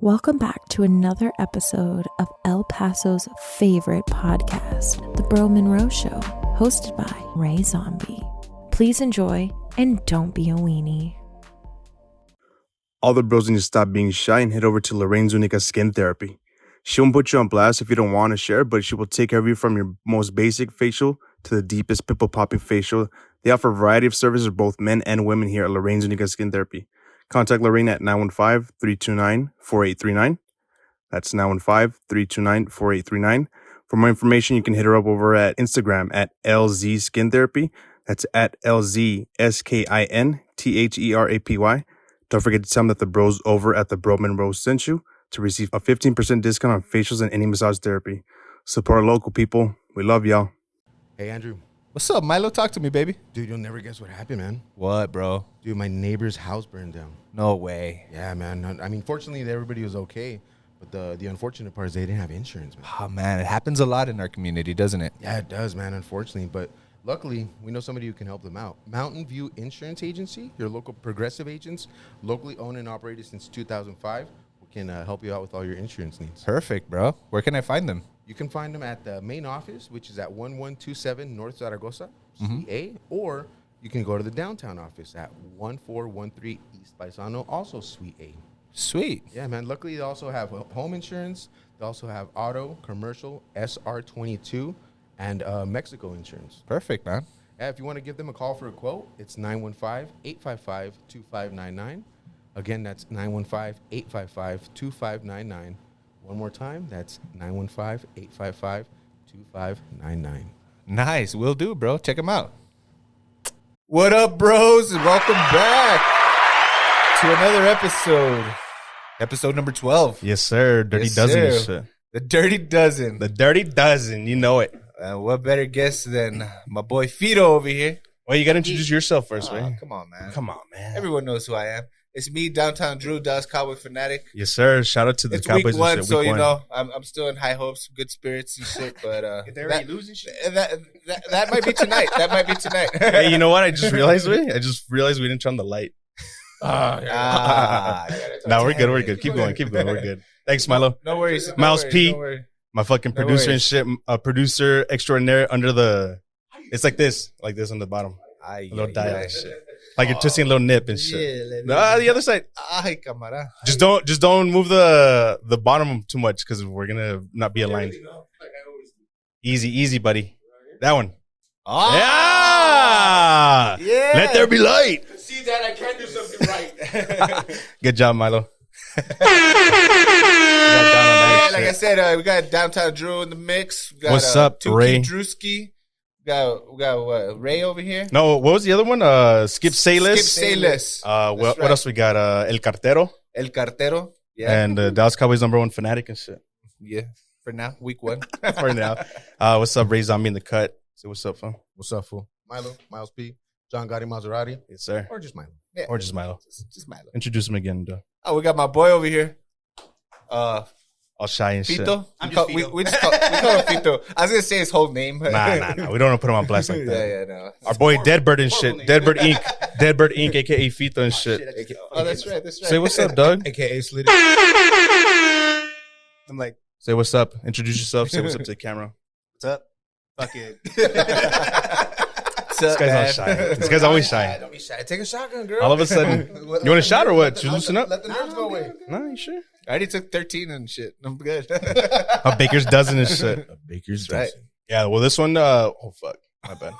Welcome back to another episode of El Paso's favorite podcast, The Bro Monroe Show, hosted by Ray Zombie. Please enjoy and don't be a weenie. All the bros need to stop being shy and head over to Lorraine's Unica Skin Therapy. She won't put you on blast if you don't want to share, but she will take care of you from your most basic facial to the deepest pimple-popping facial. They offer a variety of services for both men and women here at Lorraine's Unica Skin Therapy. Contact Lorraine at 915-329-4839. That's 915-329-4839. For more information, you can hit her up over at Instagram at LZ Skin Therapy. That's at LZSKINTHERAPY. Don't forget to tell them that the bros over at the Bro Monroe sent you to receive a 15% discount on facials and any massage therapy. Support our local people. We love y'all. Hey, Andrew. What's up, Milo? Talk to me, baby. Dude, you'll never guess what happened, man. What, bro? Dude, my neighbor's house burned down. No way. Yeah, man. I mean, fortunately, everybody was okay. But the unfortunate part is they didn't have insurance, man. Oh, man. It happens a lot in our community, doesn't it? Yeah, it does, man, unfortunately. But luckily, we know somebody who can help them out. Mountain View Insurance Agency, your local progressive agents, locally owned and operated since 2005. We can help you out with all your insurance needs. Perfect, bro. Where can I find them? You can find them at the main office, which is at 1127 North Zaragoza, CA, or you can go to the downtown office at 1413 East Paisano, also Suite A. Sweet. Yeah, man. Luckily, they also have home insurance. They also have auto, commercial, SR22, and Mexico insurance. Perfect, man. Yeah, if you want to give them a call for a quote, it's 915-855-2599. Again, that's 915-855-2599. One more time, that's 915-855-2599. Nice. Will do, bro. Check them out. What up, bros? And welcome back to another episode. Episode number 12. Yes, sir. Dirty Yes, Dozen and sir. shit. The Dirty Dozen. The Dirty Dozen. You know it. What better guest than my boy Fito over here? Well, you got to introduce yourself first, right? Come on, man. Come on, man. Everyone knows who I am. It's me, Downtown Drew, Dallas Cowboy Fanatic. Yes, sir. Shout out to the It's Cowboys week one, and shit. so Week you one. know I'm still in high hopes, good spirits and shit. But They're already losing shit. That might be tonight. That might be tonight. Hey, you know what? I just realized we didn't turn on the light. No, No, we're good. We're good. Keep going. We're good. Thanks, Milo. no worries. Mouse P. Don't worry. My fucking No producer and worries. shit. Producer extraordinaire under the. It's like this on the bottom. A little dial and shit. Like you're twisting a little nip and shit. No, the other side. Ay, cámara. Just don't move the bottom too much because we're gonna not be aligned. Easy, buddy. That one. Ah, Yeah. yeah. Let there be light. See that I can do something right. Good job, Milo. Yeah, like I said, we got Downtown Drew in the mix. We got, What's up, Tuki Ray? Drewski. We got what, Ray over here. No, what was the other one? Skip Sayless. Skip Sayless. What right. else we got? El Cartero El Cartero. Yeah. and Dallas Cowboys #1 fanatic and shit. Yeah. For now, week one. For now. What's up, Ray Zombie in the cut? Say what's up, fam? What's up, fool? Milo, Miles P, John Gotti Maserati, Yes, sir. or just Milo. Yeah. Or just Milo. Just Milo. Introduce him again, duh. Oh, we got my boy over here. All shy and shit. Fito. I'm We just call- Fito. we just call him Fito. I was gonna say his whole name. Nah. We don't want to put him on blast like that. Yeah, no. Our boy Deadbird and shit. Deadbird Inc. Deadbird Inc. aka Fito and shit. Oh, that's right. Say what's up, Doug. AKA Slitty. I'm like, Say what's up. Introduce yourself. Say what's up to the camera. What's up? Fuck it. This guy's all shy. This guy's always shy. Don't be shy. Take a shotgun, girl. All of a sudden, you want a shot or what? You loosen up? Let the nerves go away. No, you sure? I already took 13 and shit. I'm good. A baker's dozen and shit. Baker's right. Yeah, well, this one, oh, fuck. My bad.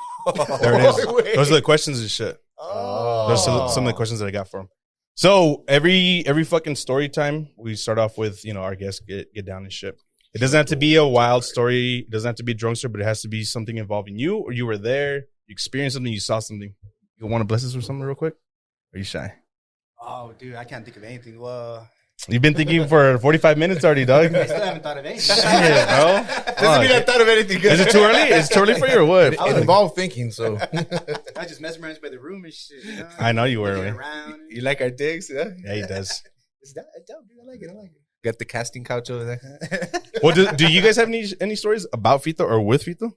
There it is. Those are the questions and shit. Those are some of the questions that I got for him. So every fucking story time, we start off with, our guests get down and shit. It doesn't have to be a wild story. It doesn't have to be a drunk story, but it has to be something involving you or you were there, you experienced something, you saw something. You want to bless us with something real quick? Or are you shy? Oh, dude, I can't think of anything. Well, You've been thinking for 45 minutes already, dog. I still haven't thought of anything. Shit, bro. Doesn't mean I thought of anything good. Is it too early? Is it too early for you or what? It involved thinking, so. I was just mesmerized by the room and shit. You know? I know you were, Looking man. around. You like our dicks? Yeah. Yeah, he does. It's dope, dude. I like it. Got the casting couch over there. Well, do you guys have any stories about Fito or with Fito?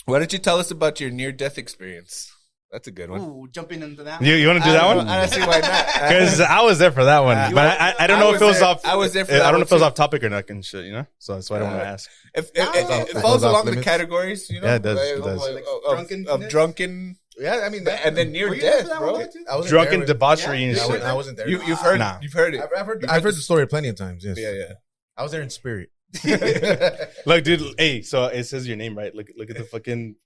Why don't you tell us about your near-death experience? That's a good one. Ooh, jumping into that. You want to do that one? I don't see why not. Because I was there for that one, but I don't know if it was off. I was there for I that don't know one if it was too. off topic or not and shit. You know, so that's why I don't want to ask. If No. it It falls goes off along the limits. categories, you know. Yeah, it does, it does. Of drunken, Yeah, I mean, and then near Were you there death, for that bro. one too? I wasn't Drunken there with- debauchery and Yeah, shit. I wasn't there. You've heard, Nah. you've heard it. I've heard the story plenty of times. Yes. Yeah. I was there in spirit. Look, dude. Hey, so it says your name right. Look at the fucking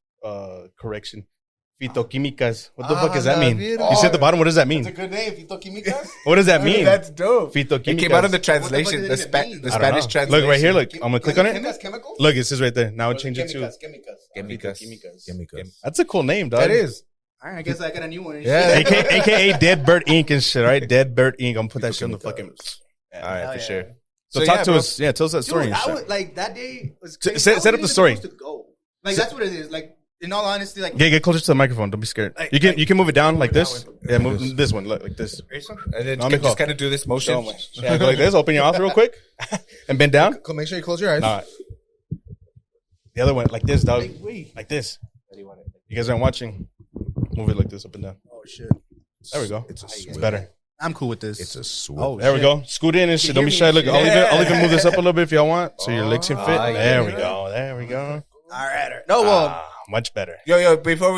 correction. Fitoquimicas. What the fuck does that mean? You see at the bottom. What does that mean? It's a good name, Fitoquimicas. What does that mean? That's dope. Fitoquimicas. It came out of the What translation, the the, fuck does it even mean? the I don't Spanish know. translation. Look right here. Look, I'm gonna click on it. Chemicals? Look, it says right there. Now change it to Chemicas. Quimicas. That's a cool name, dog. That is. All right, I guess I got a new one. Yeah. AKA Dead Bird Ink and shit. All right, Dead Bird Ink. I'm gonna put that shit on the fucking. All right, Hell for yeah. sure. So talk yeah, to bro. us. Yeah, tell us that story. Dude, and I shit. would like that day was Set- crazy. set I wasn't up the even story. supposed to go. Like that's what it is. Like in all honesty, like Get closer to the microphone. Don't be scared. Like- You can move it down like this. that Yeah, move this one. Look like this. And then No, me just call. kind of do this motion. Yeah, go like this. Open your mouth real quick, and bend down. Make sure you close your eyes. Nah. The other one like this, dog. wait. Like this. You guys aren't watching. Move it like this, up and down. Oh shit. There we go. It's better. I'm cool with this. It's a swoop. Oh, There we shit. go. Scoot in and shit. Don't be shy. Look, I'll even move this up a little bit if y'all want, so your legs can fit. Oh, There yeah. we go. There we go. All right. No, well, Much better. Yo, before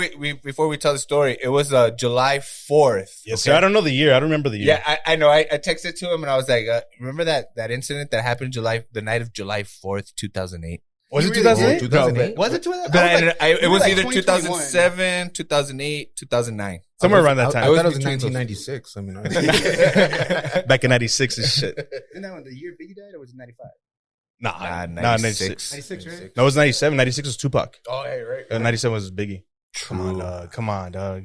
we tell the story, it was July 4th. Yes, sir. I don't know the year. I don't remember the year. Yeah, I know. I texted to him and I was like, remember that incident that happened the night of July 4th, 2008? Was it You really 2008? 2008? was it 2000? But I was like, it you was were like either 2021. 2007, 2008, 2009. Somewhere around that I time. thought it was between those. 1996. I mean, Back in 96 and shit. Isn't that when the year Biggie died, or was it 95? Nah, 96. 96, right? No, it was 97. 96 was Tupac. oh, hey, right. 97 was Biggie. Come on, dog.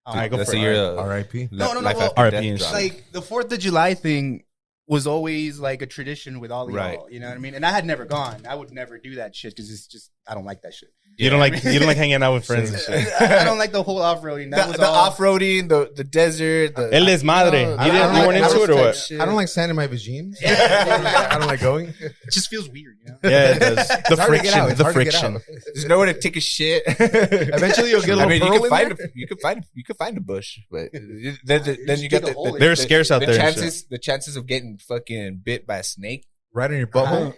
All right, go That's for the it. year. R.I.P. No, Life well, After RIP Death and dropped. Like the 4th of July thing was always like a tradition with all of Right. y'all. You know what I mean? And I had never gone. I would never do that shit because it's just I don't like that shit. You don't like hanging out with friends and shit. I don't like the whole off-roading. That was the all. off-roading, the desert. El desmadre. No, You weren't into it or what? I don't like sand in my vagines. I don't like going. It just feels weird, you know. Yeah, it does. The It's hard to get out. friction. It's The hard to get friction. out. There's nowhere to take a shit. Eventually, you'll get a little you pearl can in find there. you can find a bush, but then you got dig a hole in They're it. scarce out the there. and chances of getting fucking bit by a snake Right in your butthole.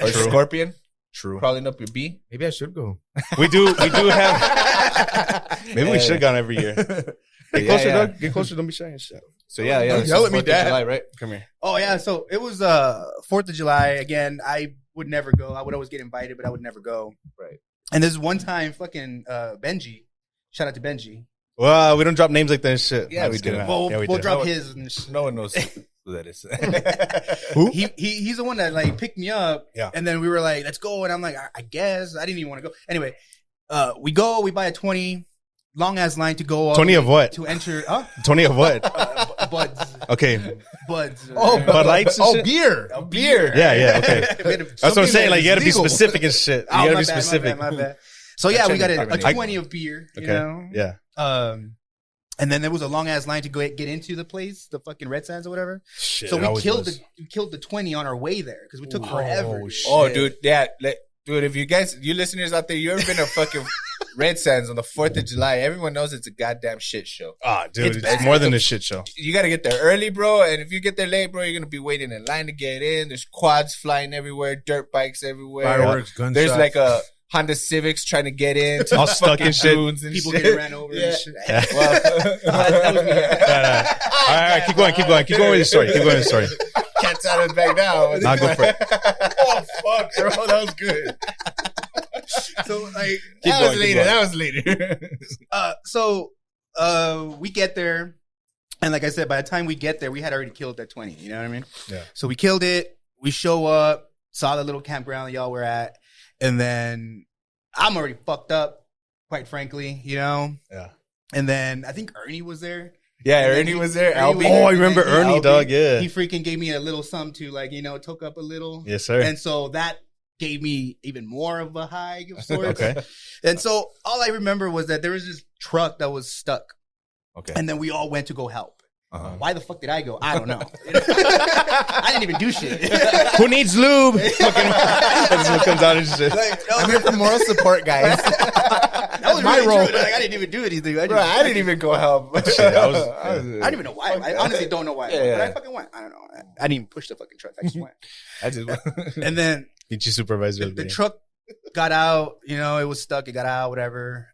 or a scorpion True. crawling up your bee. Maybe I should go. We do have. Maybe we should have gone every year. Get closer, yeah. Dog. Get closer. Don't be shy and shit. So yeah. Don't this yell is at me, 4th of Dad. July, right? Come here. Oh yeah, so it was 4th of July again. I would never go. I would always get invited, but I would never go. Right. And this one time, fucking Benji. Shout out to Benji. Well, we don't drop names like that and shit. Yeah, I'm we just kidding. do. Well, Yeah, we we'll do. drop his. And No one knows who that is. He's the one that like picked me up. Yeah. And then we were like, let's go. And I'm like, I guess I didn't even want to go. Anyway, we go. We buy a 20 long ass line to go. 20 of what? To enter. Huh? 20 of what? Buds. Okay. Buds. Bud Lights and shit? beer. A beer. Yeah, okay. That's what I'm saying. Like, you gotta be legal. specific and shit. You Oh, gotta my be bad, specific. My bad. So yeah, we got a I- 20 of beer. You Okay. know? Yeah. And then there was a long ass line to go get into the place, the fucking Red Sands or whatever. Shit. So it we always killed was. the 20 on our way there because we took forever. Oh, dude, yeah, dude. If you listeners out there, you ever been to fucking Red Sands on the 4th of July? Everyone knows it's a goddamn shit show. Ah, dude, It's- it's more than a shit show. You got to get there early, bro. And if you get there late, bro, you're gonna be waiting in line to get in. There's quads flying everywhere, dirt bikes everywhere. Fireworks, gunshots. There's like a Honda Civics trying to get in, to All stuck fucking in shit. dunes and People shit. getting ran over Yeah. and shit. Well, that was me. All right, keep going with the story. can't tell it back now. Nah, go for it. Oh fuck, bro, that was good. So like That was later. we get there, and like I said, by the time we get there, we had already killed that 20. You know what I mean? Yeah. So we killed it. We show up, saw the little campground y'all were at, and then I'm already fucked up, quite frankly. You know. Yeah. And then I think Ernie was there. Yeah, And then Ernie was there. Ernie was Albie. there, Oh, I and remember then Ernie, Albie, dog. Yeah. He freaking gave me a little something to like, toke up a little. Yes, sir. And so that gave me even more of a high of sorts. Okay. And so all I remember was that there was this truck that was stuck. Okay. And then we all went to go help. Why the fuck did I go? I don't know. I didn't even do shit. Who needs lube? That's what comes out and shit. I'm here for moral support, guys. That was my really role. true. Like, I didn't even do anything. I didn't even go help. Shit, I was- I don't even know why. I honestly don't know why. Yeah. But I fucking went. I don't know. I didn't even push the fucking truck. I just went. I just And then Get your supervisor. the truck got out. You know, it was stuck. It got out. Whatever.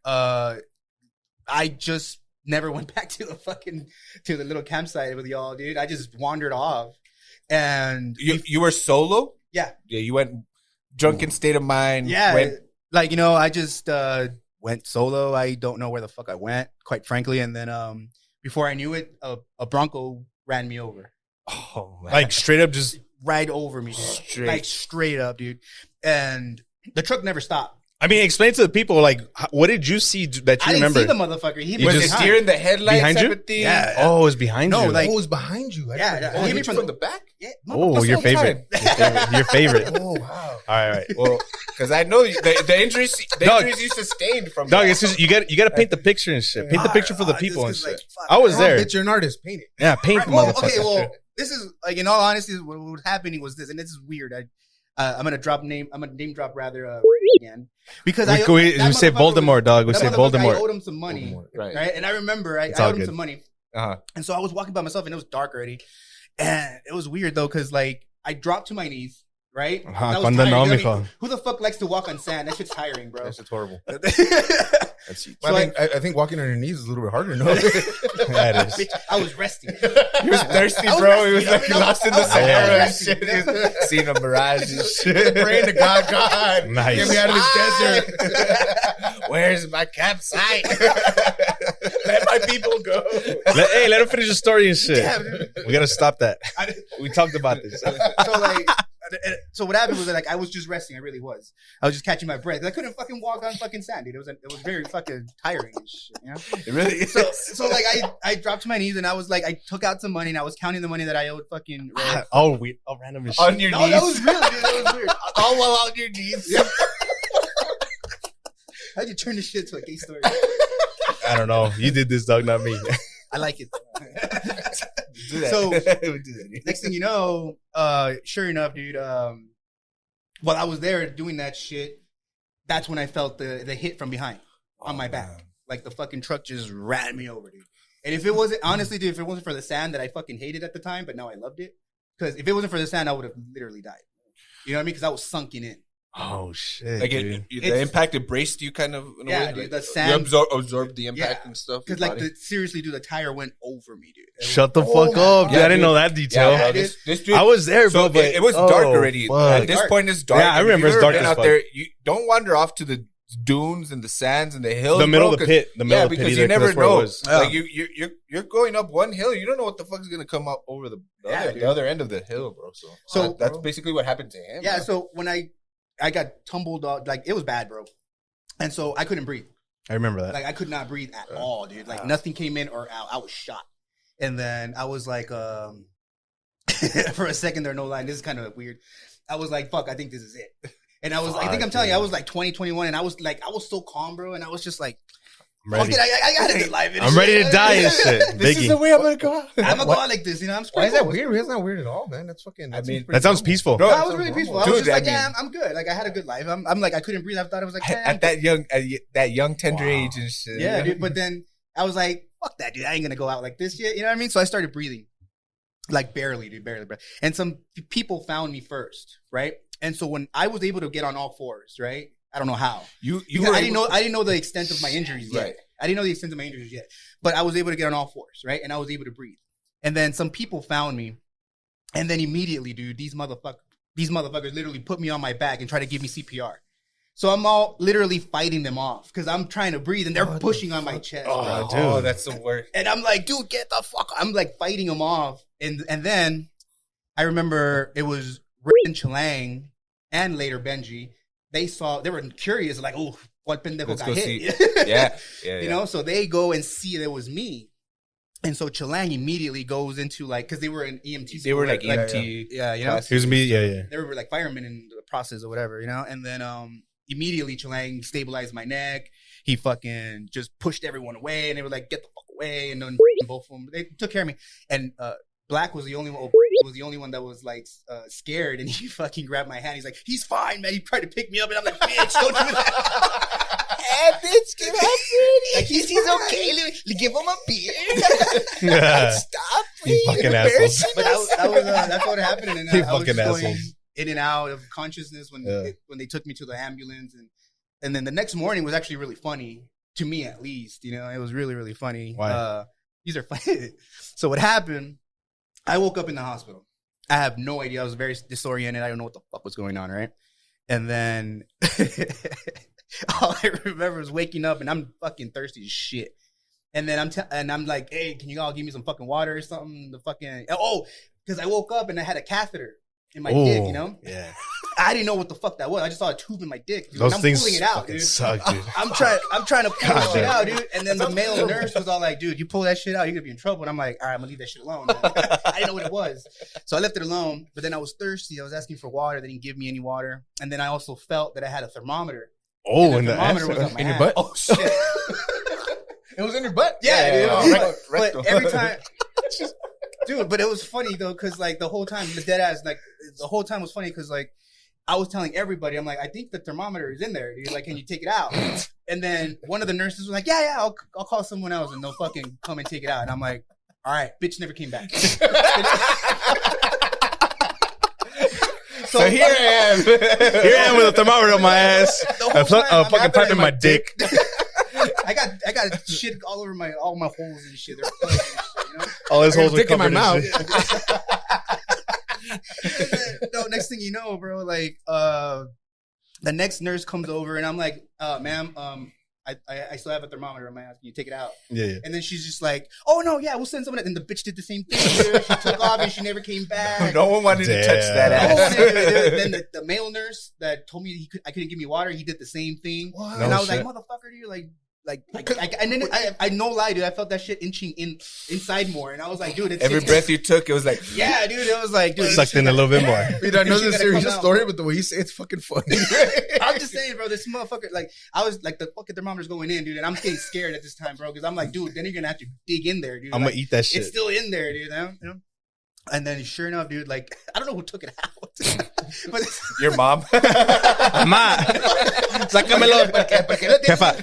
I just never went back to the little campsite with y'all, dude. I just wandered off. And you were solo? yeah, Yeah, you went drunken state of mind. yeah. Went, Like, you know, I just went solo. I don't know where the fuck I went, quite frankly. And then before I knew it, a Bronco ran me over. oh, man. Like straight up just. Right over me, dude. Straight. Like straight up, dude. And the truck never stopped. I mean, explain to the people, like, what did you see that you I remember? didn't see the motherfucker. He You was was it just- deer in the headlights Behind you? type of thing? Yeah. Oh, it was behind No, you. like- Oh, it was behind you. I Yeah, didn't- yeah. Oh, He hit hit you me from the back? Yeah, Oh, your whole favorite. Your favorite. Oh, wow. All right. Well, because I know the injuries Dog. you sustained from Dog, that. it's just, you got to paint the picture and shit. Paint the picture for the Just people and 'cause, shit. like, fuck. I was there. Bitch, you're an artist. Paint it. Yeah, paint Right, the well, motherfucker. okay, well, this is like, in all honesty, what was happening was this, and this is weird. I'm gonna name drop rather again because we that say motherfucker Voldemort, dog. We that say motherfucker, I Voldemort. owed him some money, Right. right? And I remember I It's all owed him good. some money, Uh-huh. and so I was walking by myself, and it was dark already, and it was weird though because like I dropped to my knees. Right? Ajá, I was cuando tired. no, You know what I mijo. mean? Who the fuck likes to walk on sand? That shit's tiring, bro. That's just horrible. Well, So I mean, I think walking on your knees is a little bit harder. No, Yeah, it is. Bitch, I was resting. He was thirsty, I was bro. He was resting. like lost in I the was Sahara and resting. shit. He was seeing a mirage and shit. praying to God, God, Nice. get me out of this desert. Where's my campsite? Let my people go. Let him finish the story and shit. Yeah, dude. We got to stop that. I- We talked about this. So what happened was that, like, I was just resting. I really was. I was just catching my breath. I couldn't fucking walk on fucking sand, dude. It was very fucking tiring and shit, you know? It really is. So like I dropped to my knees and I was like, I took out some money and I was counting the money that I owed fucking Ray. Oh, random as shit. On your No, knees. that was real, dude. That was weird. all while on your knees. How'd you turn this shit to a gay story? I don't know. You did this, dog, not me. I like it. Do that. So- We do that. Next thing you know, sure enough, dude, while I was there doing that shit, that's when I felt the hit from behind on my back. man. Like the fucking truck just ran me over, dude. And if it wasn't, honestly, dude, if it wasn't for the sand that I fucking hated at the time, but now I loved it. Because if it wasn't for the sand, I would have literally died. You know what I mean? Because I was sunken in. Oh, shit. Like dude. the It's- impact it braced you kind of in a Yeah, way. dude, Like, the you sand- absorbed the impact Yeah. and stuff. Because, your like, body. seriously, dude, the tire went over me, dude. It Shut the was- fuck up. Dude, Yeah, I didn't dude. know that detail. Yeah, bro, dude. this dude, I was there, so bro, but it was dark already. fuck. At this Dark. point, it's dark. Yeah, I And if remember you've it's ever dark been as out fuck. there. You don't wander off to the dunes and the sands and the hills. The middle bro, of the 'cause- pit. The middle of the pit because either, you 'cause never that's where it know. was. Like you're going up one hill. You don't know what the fuck is gonna come up over the Yeah, dude. other end of the hill, bro. So that's basically what happened to him. Yeah, bro. so when I got tumbled off, like, it was bad, bro. And so I couldn't breathe. I remember that. Like, I could not breathe at all, dude. Like, nothing came in or out. I was shot. And then I was like, for a second there, no line. This is kind of weird. I was like, fuck, I think this is it. And I was, I think I'm telling you, I was like 20, 21, and I was so calm, bro. And I was just like, I'm fuck ready. it, I gotta get live. I'm ready to die and shit. This is Biggie. the way I'm gonna go out. I'm gonna go out like this, you know? I'm Why is that weird? weird? It's not weird at all, man. That's fucking. I mean, That sounds peaceful. Bro, No, I was really peaceful. I was Dude, just like, I mean- yeah, I'm good. Like, I had a good life. I'm like, I couldn't breathe. I thought I was like, At that young tender Wow. age and shit. yeah, you know? dude. But then I was like, fuck that, dude. I ain't gonna go out like this shit. You know what I mean? So I started breathing. Like, barely, dude, barely. And some people found me first, right? And so when I was able to get on all fours, right? I don't know how. You Because were I didn't know the extent of my injuries yet. Right. I didn't know the extent of my injuries yet. But I was able to get on all fours, right? And I was able to breathe. And then some people found me. And then immediately, dude, these motherfuckers literally put me on my back and try to give me CPR. So I'm all literally fighting them off because I'm trying to breathe and they're pushing on my chest. Oh, bro. dude. that's the worst. And I'm like, dude, get the fuck. I'm like fighting them off. And then I remember it was Rick and Chilang and later Benji. They were curious, like, oh, what pendejo Let's got go hit? see. Yeah. You know, so they go and see that it was me. And so Chilang immediately goes into like, because they were an EMT. They were like school, EMT. Yeah, you know, class. Here's me. Yeah. they were like firemen in the process or whatever, you know? And then immediately Chilang stabilized my neck. He fucking just pushed everyone away and they were like, get the fuck away, and then both of them, they took care of me. And Black was the only one that was like scared, and he fucking grabbed my hand. He's like, "He's fine, man." He tried to pick me up, and I'm like, "Bitch, don't do that." Hey, bitch, get up, Like he's okay. Give him a beer. Stop, You fucking assholes. But that's what happened. And You I was fucking just going assholes. in and out of consciousness when they took me to the ambulance, and then the next morning was actually really funny to me, at least. You know, it was really, really funny. Why? These are funny. So what happened? I woke up in the hospital. I have no idea. I was very disoriented. I don't know what the fuck was going on, right? And then all I remember was waking up, and I'm fucking thirsty as shit. And then I'm like, "Hey, can you all give me some fucking water or something?" Because I woke up and I had a catheter in my dick, you know? Yeah. I didn't know what the fuck that was. I just saw a tube in my dick. Dude. Those I'm things pulling it out, fucking dude. suck, dude. I'm trying to pull that shit out, dude. And then the male nurse was all like, "Dude, you pull that shit out, you're gonna be in trouble." And I'm like, "All right, I'm gonna leave that shit alone." I didn't know what it was, so I left it alone. But then I was thirsty. I was asking for water. They didn't give me any water. And then I also felt that I had a thermometer. Oh, and the thermometer was ass. up my In your ass. butt? Oh shit! It was in your butt. Yeah, dude. Rectal. But every time. Dude, but it was funny though, because like the whole time, the dead ass, like the whole time was funny because like I was telling everybody, I'm like, "I think the thermometer is in there, dude. Like, can you take it out?" And then one of the nurses was like, "Yeah, I'll call someone else and they'll fucking come and take it out." And I'm like, "All right, bitch never came back." So here I am. Here I am with a thermometer on my ass. The whole time, A I'm fucking having pipe it in my dick. I got shit all over all my holes and shit. They're fucking and shit, you know? All his holes are Dick in my covered in mouth. shit. No, next thing you know, bro, like the next nurse comes over and I'm like, "Ma'am, I still have a thermometer on my ass. Can you take it out?" Yeah. And then she's just like, "Oh no, yeah, we'll send someone." And the bitch did the same thing. Dude. She took off and she never came back. No one wanted to touch that No ass. one did. Then the male nurse that told me I couldn't give me water, he did the same thing. What? And No I was shit. like, "Motherfucker, dude, and then I no lie, dude. I felt that shit inching inside more, and I was like, "Dude, it's Every breath you took, it was like, yeah, dude." It was like, dude, Sucked in a little bit more. Dude, I know She this gotta serious come out. story, but the way you say it's fucking funny. I'm just saying, bro. This motherfucker, like, I was like, the fucking thermometer's going in, dude, and I'm getting scared at this time, bro, because I'm like, dude, then you're gonna have to dig in there, dude. I'm like, gonna eat that shit. It's still in there, dude. You know? And then sure enough, dude, like, I don't know who took it out, but your mom. Mamá, sácamelo. Jefa,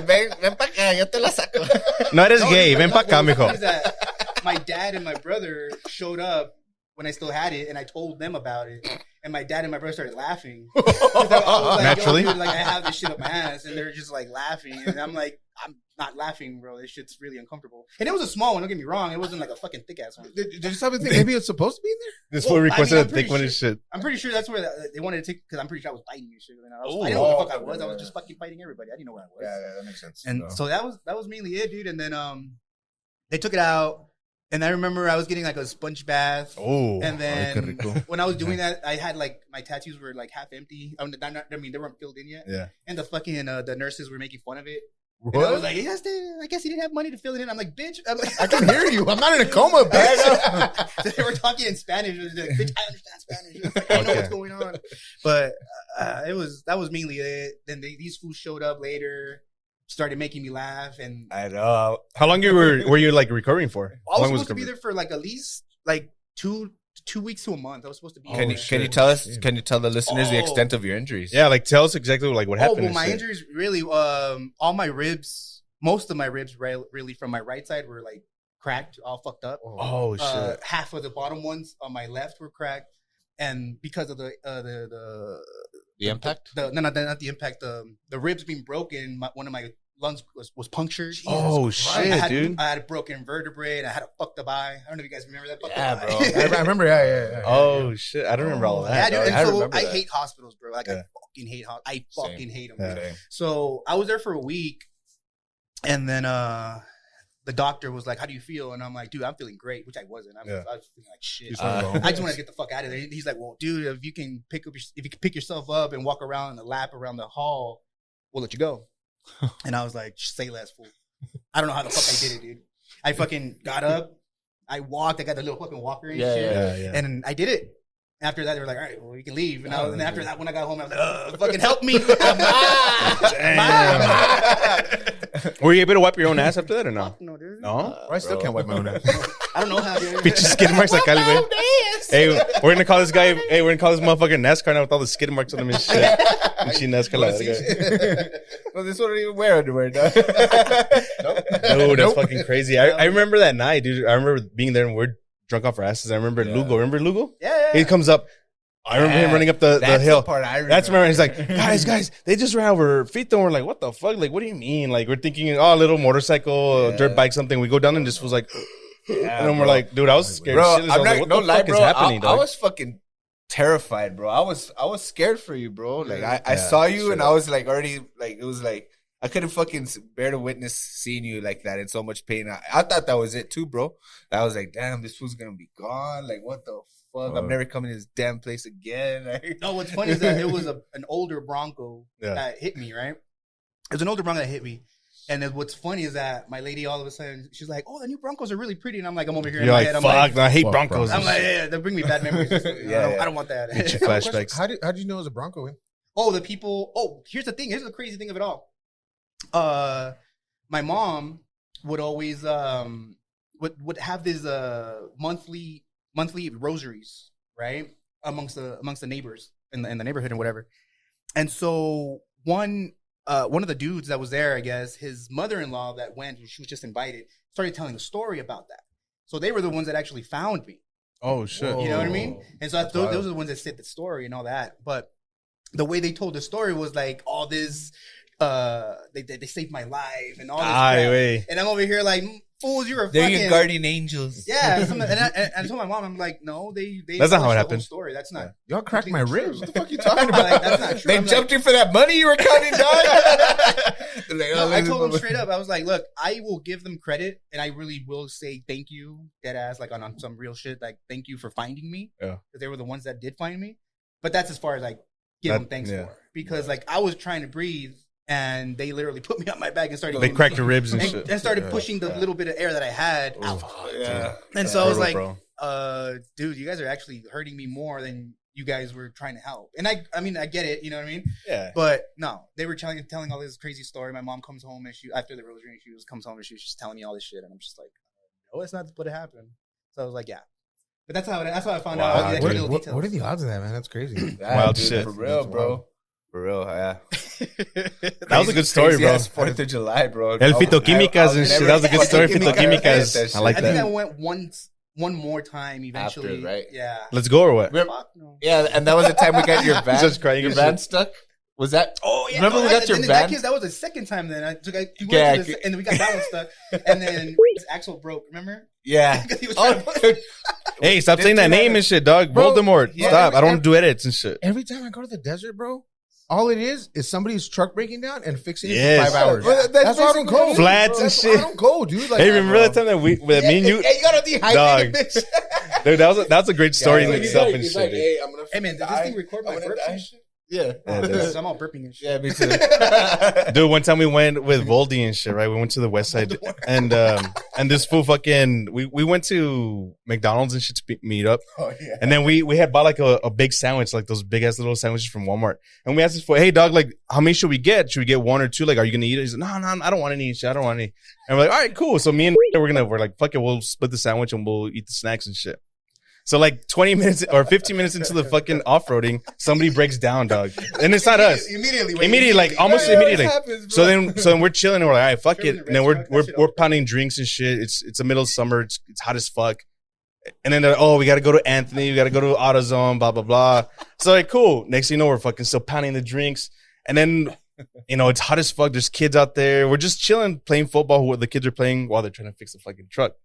Ven para acá, yo te la saco. no eres No, gay. dude, Ven pa' acá, what was funny mijo. is that my dad and my brother showed up when I still had it, and I told them about it. And my dad and my brother started laughing. I was like, Naturally. "Yo, dude, like, I have this shit up my ass," and they're just like laughing, and I'm like, "I'm not laughing, bro. This shit's really uncomfortable." And it was a small one. Don't get me wrong. It wasn't like a fucking thick ass one. Did you have a thing? Maybe it's supposed to be in there? This fool Well, I requested mean, a I'm thick one pretty and shit. I'm pretty sure that's where they wanted to take, because I'm pretty sure I was biting and shit. And I Oh, didn't know what the fuck I okay, was. I was yeah. just fucking fighting everybody. I didn't know where I was. Yeah, that makes sense. And so that was mainly it, dude. And then they took it out, and I remember I was getting like a sponge bath. Oh. And qué then rico. when I was doing that, I had like my tattoos were like half empty. I mean, they weren't filled in yet. Yeah. And the fucking the nurses were making fun of it. And I was like, "Yes, I guess he didn't have money to fill it in." I'm like, "Bitch!" I'm like, I can hear you. I'm not in a coma, bitch. They were talking in Spanish. It was like, "Bitch, I understand Spanish." I don't know what's going on. But that was mainly it. Then these fools showed up later, started making me laugh, and I know. How long were you like recovering for? I How was long supposed to be there for like at least like two weeks to a month. I was supposed to be. Can there. you tell us? Can you tell the listeners the extent of your injuries? Yeah, like tell us exactly like what happened. Well, and my shit. injuries really, all my ribs, most of my ribs, really from my right side were like cracked, all fucked up. Oh shit. Half of the bottom ones on my left were cracked, and because of the impact. not the impact, the ribs being broken, one of my lungs was punctured. Oh I shit, had, dude. I had a broken vertebra and I had a fucked up eye. I don't know if you guys remember that. Fucked Yeah, up bro. eye. I remember, yeah. Oh shit, I don't remember all of Yeah, that. dude. dog. And I so remember I that. hate hospitals, bro. Like Yeah. I fucking hate them. Yeah. So I was there for a week, and then the doctor was like, "How do you feel?" And I'm like, "Dude, I'm feeling great," which I wasn't. I was feeling like shit. Just wanna go home. I just want to get the fuck out of there. He's like, "Well, dude, if you can pick yourself up and walk around in the lap around the hall, we'll let you go." And I was like, "Say less, fool." I don't know how the fuck I did it, dude. I fucking got up, I walked, I got the little fucking walker and shit, Yeah. and I did it. After that, they were like, all right, well, we can leave. And, and after that, when I got home, I was like, fucking help me. Were you able to wipe your own ass after that or no? No, dude. No? I still can't wipe my own ass. I don't know how, dude. Bitches skid marks like Cali, güey. Hey, we're gonna call this guy. Hey, we're gonna call this motherfucker NASCAR now with all the skid marks on him and shit. Pinche NASCAR la verga. Well, this one don't even wear underwear, dog. Dude, that's fucking crazy. I remember that night, dude. I remember being there and we're drunk off our asses. I remember Lugo. Remember Lugo? Yeah. He comes up. I remember him running up the hill. The part I remember. That's remember. He's like, guys, they just ran over Fito. And we're like, what the fuck? Like, what do you mean? Like, we're thinking, a little motorcycle, dirt bike, something. We go down and just was like, and then we're like, dude, I was scared. Bro, shitless. I was like, what the fuck is happening, I dog? was fucking terrified, bro. I was scared for you, bro. Like, I saw you and I was like already, like, it was like, I couldn't fucking bear to witness seeing you like that in so much pain. I thought that was it too, bro. I was like, damn, this fool's gonna be gone. Like, what the fuck? I'm never coming to this damn place again. No, what's funny is that it was an older Bronco that hit me, right? It was an older Bronco that hit me. And then what's funny is that my lady all of a sudden, she's like, oh, the new Broncos are really pretty. And I'm like, I'm over here in my head. I'm fuck, like, I hate Broncos. I'm like, yeah, they bring me bad memories. I don't want that. Flashbacks. How did you know it was a Bronco? The people. Oh, here's the thing. Here's the crazy thing of it all. My mom would always would have these monthly rosaries, right, amongst the neighbors in the neighborhood and whatever. And so one of the dudes that was there, I guess, his mother-in-law that went, she was just invited, started telling a story about that. So they were the ones that actually found me. Oh shit! You know what I mean? And so those are the ones that said the story and all that. But the way they told the story was like all this. They saved my life and all this crap. And I'm over here like, fools, you're they're fucking your guardian angels. Yeah, and I told my mom, I'm like, no, they that's not how it the happened. whole story. That's not. Y'all cracked my ribs. What the fuck you talking talking about? about? That's not true. They jumped you for that money you were counting, dog. No, I told them straight up. I was like, look, I will give them credit, and I really will say thank you, dead ass, like on some real shit. Like, thank you for finding me. Yeah, because they were the ones that did find me. But that's as far as I give them thanks for, because like I was trying to breathe. And they literally put me on my back and started. They cracked your ribs and shit. And started pushing the little bit of air that I had out. Yeah. And so I was like, dude, you guys are actually hurting me more than you guys were trying to help. And I mean, I get it, you know what I mean? Yeah. But no, they were telling all this crazy story. My mom comes home and after the rosary, comes home and she was just telling me all this shit. And I'm just like, no, it's not what happened. So I was like, yeah. But that's how I found out all the extra little details. What are the odds of that, man? That's crazy. Wild shit. For real, bro. For real, yeah. That was a good story, bro. 4th of July, bro. El Fitoquimicas and shit. That was a good story. Fitoquimicas. I like that. I think I went one more time eventually. After, right? Yeah. Let's go or what? No. Yeah, and that was the time we got your van. Just crying. Your van stuck. Was that? Oh yeah. Remember we got your in van? That case, that was the second time. Then and then we got that one stuck, and then his axle broke. Remember? Yeah. Hey, stop saying that name and shit, dog. Bro, Voldemort. Stop. I don't do edits and shit. Every time I go to the desert, bro, all it is somebody's truck breaking down and fixing it Yes. for 5 hours. Well, that's why I don't go. Flats and shit. I don't go, dude. Like, Hey, remember that time that me and you, Hey, you gotta dehydrate dog. it, bitch. Dude, that was a great story in itself and shit. Dude. Hey, I'm gonna. Hey man, did this thing record my burps and shit? Yeah. I'm all burping and shit. Yeah, me too. Dude, one time we went with Voldy and shit, right? We went to the west side and this fool fucking we went to McDonald's and shit to meet up. Oh yeah. And then we had bought like a big sandwich, like those big ass little sandwiches from Walmart. And we asked this fool, hey dog, like how many should we get? Should we get one or two? Like, are you gonna eat it? He's like, no, I don't want any shit. I don't want any. And we're like, all right, cool. So me and we're like, fuck it, we'll split the sandwich and we'll eat the snacks and shit. So like 20 minutes or 15 minutes into the fucking off-roading, somebody breaks down, dog. And it's not us. Immediately, like almost immediately. Happens, So then we're chilling and we're like, all right, fuck it. And then we're pounding drinks and shit. It's the middle of summer. It's hot as fuck. And then they're, oh, we got to go to Anthony. We got to go to AutoZone, blah, blah, blah. So like, cool. Next thing you know, we're fucking still pounding the drinks. And then, you know, it's hot as fuck. There's kids out there. We're just chilling, playing football. The kids are playing while they're trying to fix the fucking truck.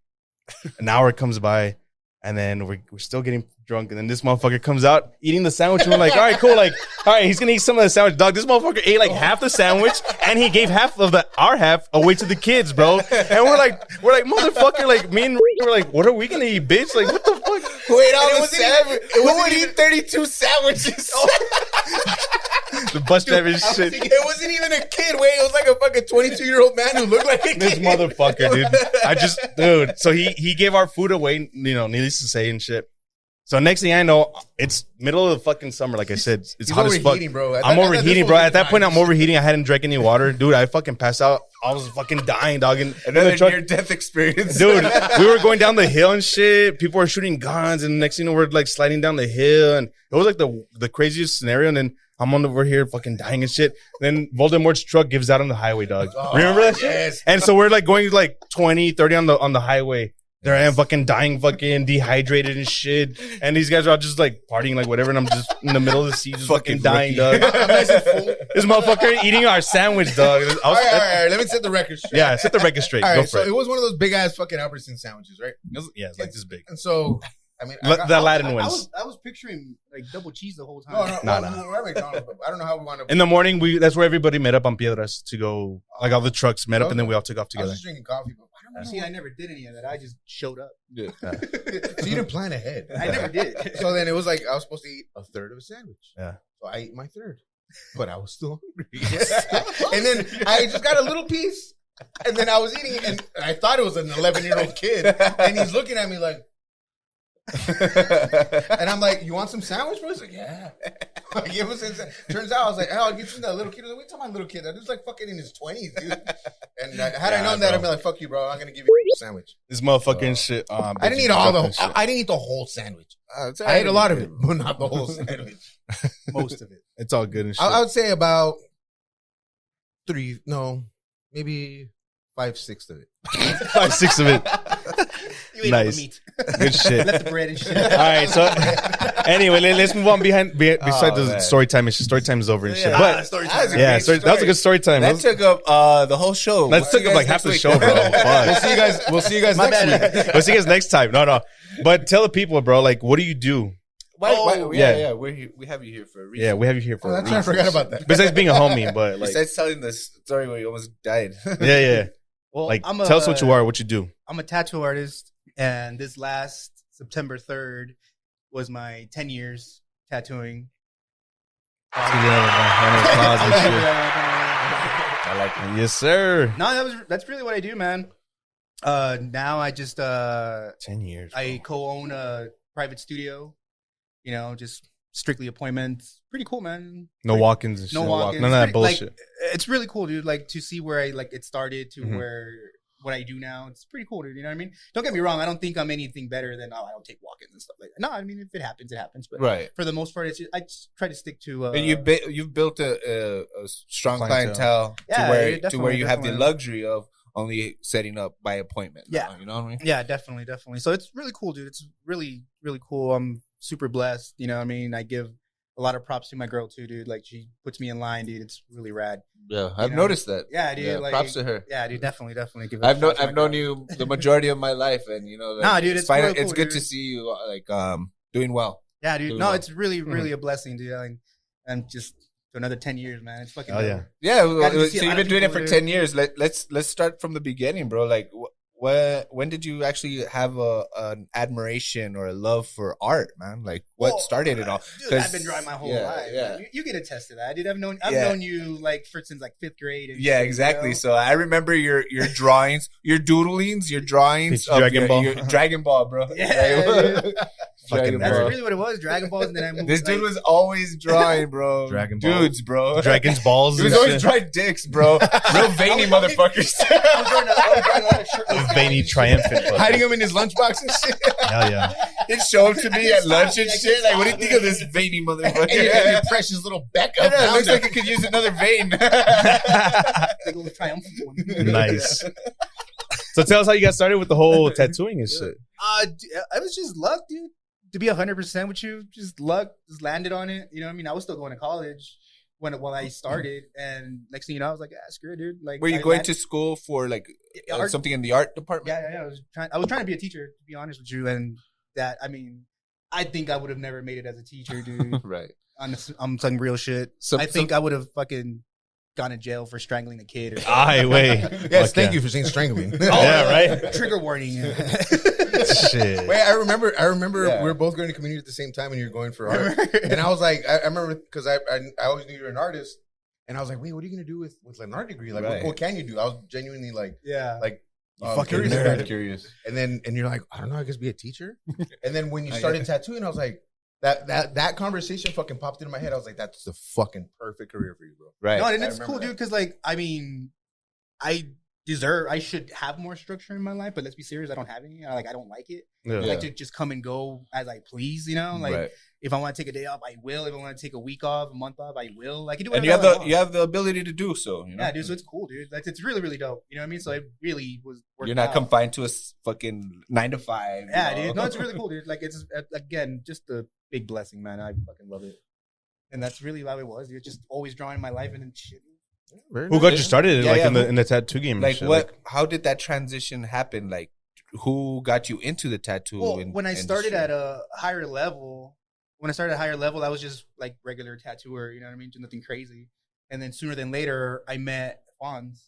An hour comes by. And then we're still getting drunk. And then this motherfucker comes out eating the sandwich. And we're like, all right, cool. Like, all right, he's going to eat some of the sandwich. Dog, this motherfucker ate like half the sandwich. And he gave half of our half away to the kids, bro. And we're like, motherfucker, like, me and we're like, what are we going to eat, bitch? Like, what the fuck? Wait, all the sandwich. Who would eat 32 sandwiches? The bus driver shit. It wasn't even a kid. Wait, it was like a fucking 22-year-old man who looked like a kid. This motherfucker, dude. So he gave our food away, you know, needless to say and shit. So next thing I know, it's middle of the fucking summer. Like I said, it's hot as fuck. Overheating, bro. I'm overheating, bro. At that point, I'm overheating. I hadn't drank any water, dude. I fucking passed out. I was fucking dying, dog. And Another near-death experience. dude, we were going down the hill and shit. People were shooting guns, and next thing you know, we're like sliding down the hill, and it was like the craziest scenario. And then I'm on over here fucking dying and shit. Then Voldemort's truck gives out on the highway, dog. Remember that shit? Yes. And so we're like going like 20, 30 on the highway. There I am fucking dying, fucking dehydrated and shit. And these guys are all just like partying like whatever. And I'm just in the middle of the sea just fucking dying, dog. This motherfucker eating our sandwich, dog. All right. Let me set the record straight. Yeah, set the record straight. All Go right, for so it. it was one of those big ass fucking Albertson sandwiches, right? Yeah, it's like this big. And so, I mean, The Aladdin ones. I was picturing like double cheese the whole time. No. We're at McDonald's, but I don't know how we wound up. In the morning, that's where everybody met up on Piedras to go. Like all the trucks met up, and then we all took off I was together. just drinking coffee, but I don't know. See, I never did any of that. I just showed up. So you didn't plan ahead. I never did. So then it was like I was supposed to eat a third of a sandwich. Yeah. So I ate my third, but I was still hungry. And then I just got a little piece, and then I was eating it, and I thought it was an 11-year-old kid, and he's looking at me like. And I'm like, you want some sandwich, bro? He's like, yeah. Like, it was turns out I was like, oh, I'll get you that little kid. I was like, wait till my little kid. That dude's like fucking in his 20s, dude. And had I known that, I'd be like, fuck you, bro. I'm gonna give you a sandwich. This motherfucking shit. I didn't eat I didn't eat the whole sandwich. I ate a lot of it, but not the whole sandwich. Most of it. It's all good and shit. I would say about maybe 5/6 of it. 5-6 of it. You ate Nice. all the meat. Good shit. Left the bread and shit. All right, so anyway, let's move on beside the story time. Story time is over and shit. But story That was a time. yeah, great that was a good story time. That took up the whole show. That took up like half the show, bro. Fuck. We'll see you guys next week. We'll see you guys next time. No. But tell the people, bro, like, what do you do? Yeah. We have you here for a reason. Yeah, we have you here for a That's right. I reason. forgot about that. Besides being a homie, but like, Besides telling the story where you almost died. yeah. Well, Like, tell us what you are, what you do. I'm a tattoo artist, and this last September 3rd was my 10 years tattooing. I like it. Yes, sir. No, that's really what I do, man. Now I just 10 years. I co-own a private studio. You know, just strictly appointments. Pretty cool, man. No walk-ins and shit. No walk-ins. None of that Pretty- like, bullshit. it's really cool, dude. Like to see where it started to Mhm. where what I do now. It's pretty cool, dude. You know what I mean? Don't get me wrong. I don't think I'm anything better than I don't take walk-ins and stuff like that. No, I mean if it happens, it happens. But Right. for the most part, I just try to stick to. And you've built a strong Clientele. clientele Yeah, to where you have the definitely. luxury of only setting up by appointment. Yeah. now, you know what I mean? Yeah, definitely. So it's really cool, dude. It's really, really cool. I'm super blessed. You know what I mean? I give a lot of props to my girl too, dude. Like she puts me in line, dude. It's really rad. Yeah, I've You know? noticed that. Yeah, dude. Like, props to her. Yeah, dude. Definitely. Give I've props to my known girl. you the majority of my life, and you know, like, Nah, dude, it's fine, real it's cool, good dude. to see you like doing well. Yeah, dude. Doing No, well. it's really, really a blessing, dude. And just to another 10 years, man. It's fucking. Oh, dope. yeah. Yeah, Got to so see a you've lot been of doing it people, for dude. 10 years. Let's start from the beginning, bro. Like, when did you actually have an admiration or a love for art, man? Like, what Well, started it all? Dude, I've been drawing my whole yeah, life. yeah. Man. You can attest to that, dude. I've known you like since like 5th grade. And Yeah, shit, exactly. you know? So I remember your drawings, your doodlings, your drawings It's of Dragon Ball. your Dragon Ball, bro. Yeah, dude. Dragon That's Ball. really what it was. Dragon Balls, and then I moved. This dude like, was always drawing, bro. Dragon Ball. Dudes, bro. Dragon's balls He and was always shit. drawing dicks, bro. Real veiny motherfuckers. I was drawing a lot of shirtless Veiny guys. triumphant. fucker. Hiding him in his lunchbox and shit. Hell yeah. He'd show up to me at lunch and I shit. can Like, what do you stop. think of this veiny And motherfucker? your precious little Becca. I know, it down looks there. like it could use another vein. Like a little triumphant one. Nice. So tell us how you got started with the whole tattooing and shit. I was just luck, dude. To be 100% with you, just luck. Just landed on it. You know what I mean? I was still going to college when I started, and next thing you know, I was like, screw it, dude. Like, Were you I going landed- to school for like Art- something in the art department? Yeah. I was trying to be a teacher, to be honest with you, and that I mean, I think I would have never made it as a teacher, dude. Right. on some real shit. I think I would have fucking gone to jail for strangling a kid. Or something. Aye, wait. Yes, thank you for saying strangling. Yeah, right? Trigger warning. Shit. Wait, I remember Yeah. we were both going to community at the same time and you're going for art. And I was like, I remember because I always knew you were an artist. And I was like, wait, what are you going to do with an art degree? Like, Right. what can you do? I was genuinely like, Yeah. like fucking curious nerd. about it. Curious. And you're like, I don't know, I guess be a teacher. And then when you started tattooing, I was like, that conversation fucking popped into my head. I was like, that's the fucking perfect career for you, bro. Right. No, and it's I cool, remember dude. Because like, I mean, I should have more structure in my life, but let's be serious, I don't have any. I don't like it. Yeah. I like to just come and go as I please, you know. Like Right. if I want to take a day off, I will. If I want to take a week off, a month off, I will. Like, And you have the ability to do so. You know? Yeah, dude. So it's cool, dude. Like, it's really, really dope. You know what I mean? So it really was. You're not out. confined to a fucking 9 to 5. Yeah, you know? dude. No, it's really cool, dude. Like, it's again just a big blessing, man. I fucking love it, and that's really how it was. Dude. Just always drawing in my life and then shit. Who got you started Yeah, yeah, in the tattoo game? and Like shit? what? How did that transition happen? Like, who got you into the tattoo? Well, when I started industry? at a higher level, I was just like regular tattooer. You know what I mean? Just nothing crazy. And then sooner than later, I met Fonz.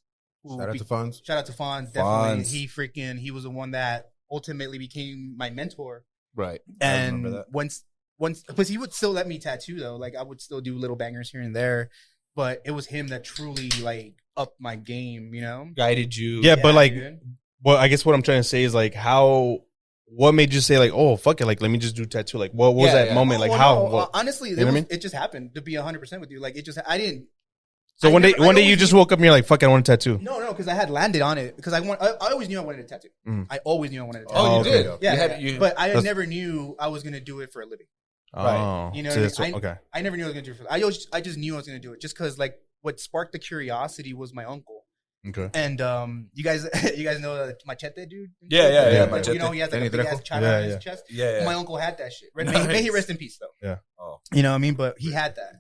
Shout out to Fonz. Shout out to Fonz. Definitely, Fonz. he was the one that ultimately became my mentor. Right. I remember And that. once, because he would still let me tattoo though. Like I would still do little bangers here and there, but it was him that truly like upped my game. You know? Guided you. Yeah, but like, dude. well, I guess what I'm trying to say is like, what made you say like, oh fuck it, like let me just do tattoo? Like, what was that moment? Like, Well, how? no, what? honestly, You know what I mean? it just happened. To be 100% with you, like it just I didn't. So I one day always you just knew- woke up and you're like, fuck it, I want a tattoo. No, because I had landed on it because I always knew I wanted a tattoo. Mm. I always knew I wanted a tattoo. Oh, you okay. did? Yeah, You had- you- but I That's- never knew I was gonna do it for a living. Oh, You know so what I that's mean? okay. I never knew I was gonna do it. I just knew I was gonna do it just because like what sparked the curiosity was my uncle. Okay. And you guys know Machete, dude. Yeah, Machete. You know, he has like a Danny big ass Trejo? china Yeah, on his yeah. chest. Yeah. My uncle had that shit. Nice. May he rest in peace, though. Yeah. Oh. You know what I mean? But he had that.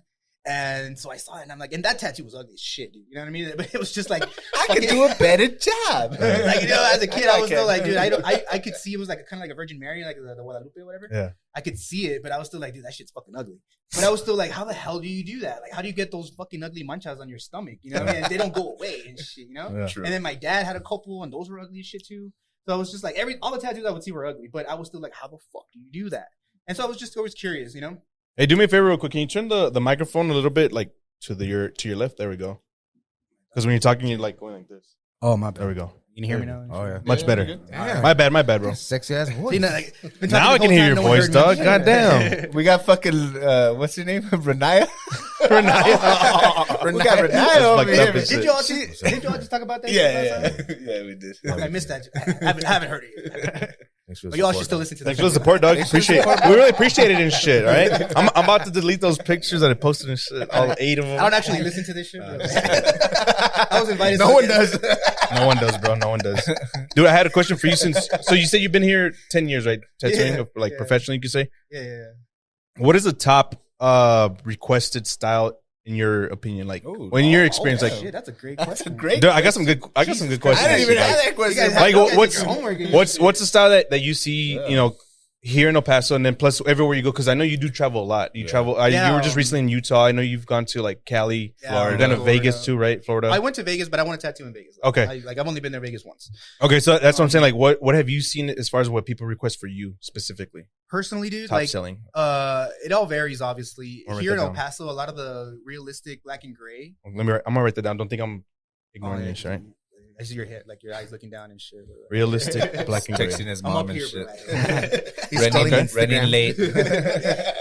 And so I saw it and I'm like, and that tattoo was ugly as shit, dude. You know what I mean? But it was just like, I could do a better job. like, you know, as a kid, I was still like, dude, can. I could see it was like kind of like a Virgin Mary, like the Guadalupe or whatever. Yeah. I could see it, but I was still like, dude, that shit's fucking ugly. But I was still like, how the hell do you do that? Like, how do you get those fucking ugly manchas on your stomach? You know what I mean? And they don't go away and shit, you know? Yeah. True. And then my dad had a couple, and those were ugly as shit too. So I was just like, all the tattoos I would see were ugly, but I was still like, how the fuck do you do that? And so I was just always curious, you know? Hey, do me a favor real quick. Can you turn the microphone a little bit like to your left? There we go. Because when you're talking, you're like going like this. Oh, my There we go. You can hear me now? Oh, yeah. Much better. Damn. My bad, bro. Sexy ass voice. See, now, like, been talking Now I the can whole hear your time, no one voice, heard me. dog. Goddamn. We got fucking what's her name? Renaya. Renaya. We got Renaya That's over fucked up here. as shit. Did y'all just talk about that? Yeah, last time? yeah, we did. I missed that. I haven't heard it yet. Thanks for the But y'all support, should still man. listen to Thanks this. for the support, dog. Appreciate it. We really appreciate it and shit, all right? I'm about to delete those pictures that I posted and shit. All 8 of them. I don't actually listen to this shit. Bro. I was invited. No to one it. does. No one does, bro. No one does. Dude, I had a question for you since. So you said you've been here 10 years, right? Tattooing, Yeah, like yeah. professionally, you could say. Yeah. What is the top requested style in your opinion? Like Ooh. when in your experience, Oh, like shit, that's a great That's a question. great. dude, I got some good questions. I didn't even actually, have like- that question. You guys Like, have to what's get your homework in. what's the style that you see, Yeah. you know, here in El Paso, and then plus everywhere you go? Because I know you do travel a lot. You travel. Yeah. You were just recently in Utah. I know you've gone to like Cali, Yeah, Florida, then to Florida. Vegas too, right? Florida. I went to Vegas, but I want a tattoo in Vegas. Okay. I've only been there Vegas once. Okay, so that's what I'm saying. Like, what have you seen as far as what people request for you specifically? Personally, dude, Top like selling. it all varies. Obviously, I'll write here in that El down. Paso, a lot of the realistic black and gray. I'm gonna write that down. Don't think I'm ignoring this, right? I see your head, like your eyes looking down and shit. Realistic black and gray. Texting his I'm mom up and here, shit. bro. He's calling Running Instagram. late.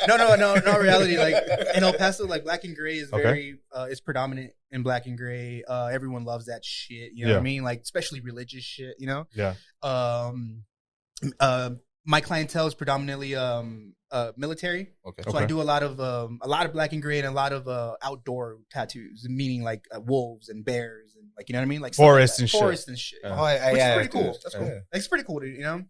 No. Reality, like in El Paso, like black and gray is Okay. very, is predominant in black and gray. Everyone loves that shit. You know Yeah. what I mean? Like especially religious shit. You know. Yeah. My clientele is predominantly military. Okay. So I do a lot of black and gray and a lot of outdoor tattoos, meaning like wolves and bears and like you know what I mean, like stuff Forest like and shit. forest and shit. Yeah. Oh, Which yeah, is pretty cool. dude. That's Yeah. cool. Like, it's pretty cool, dude, you know.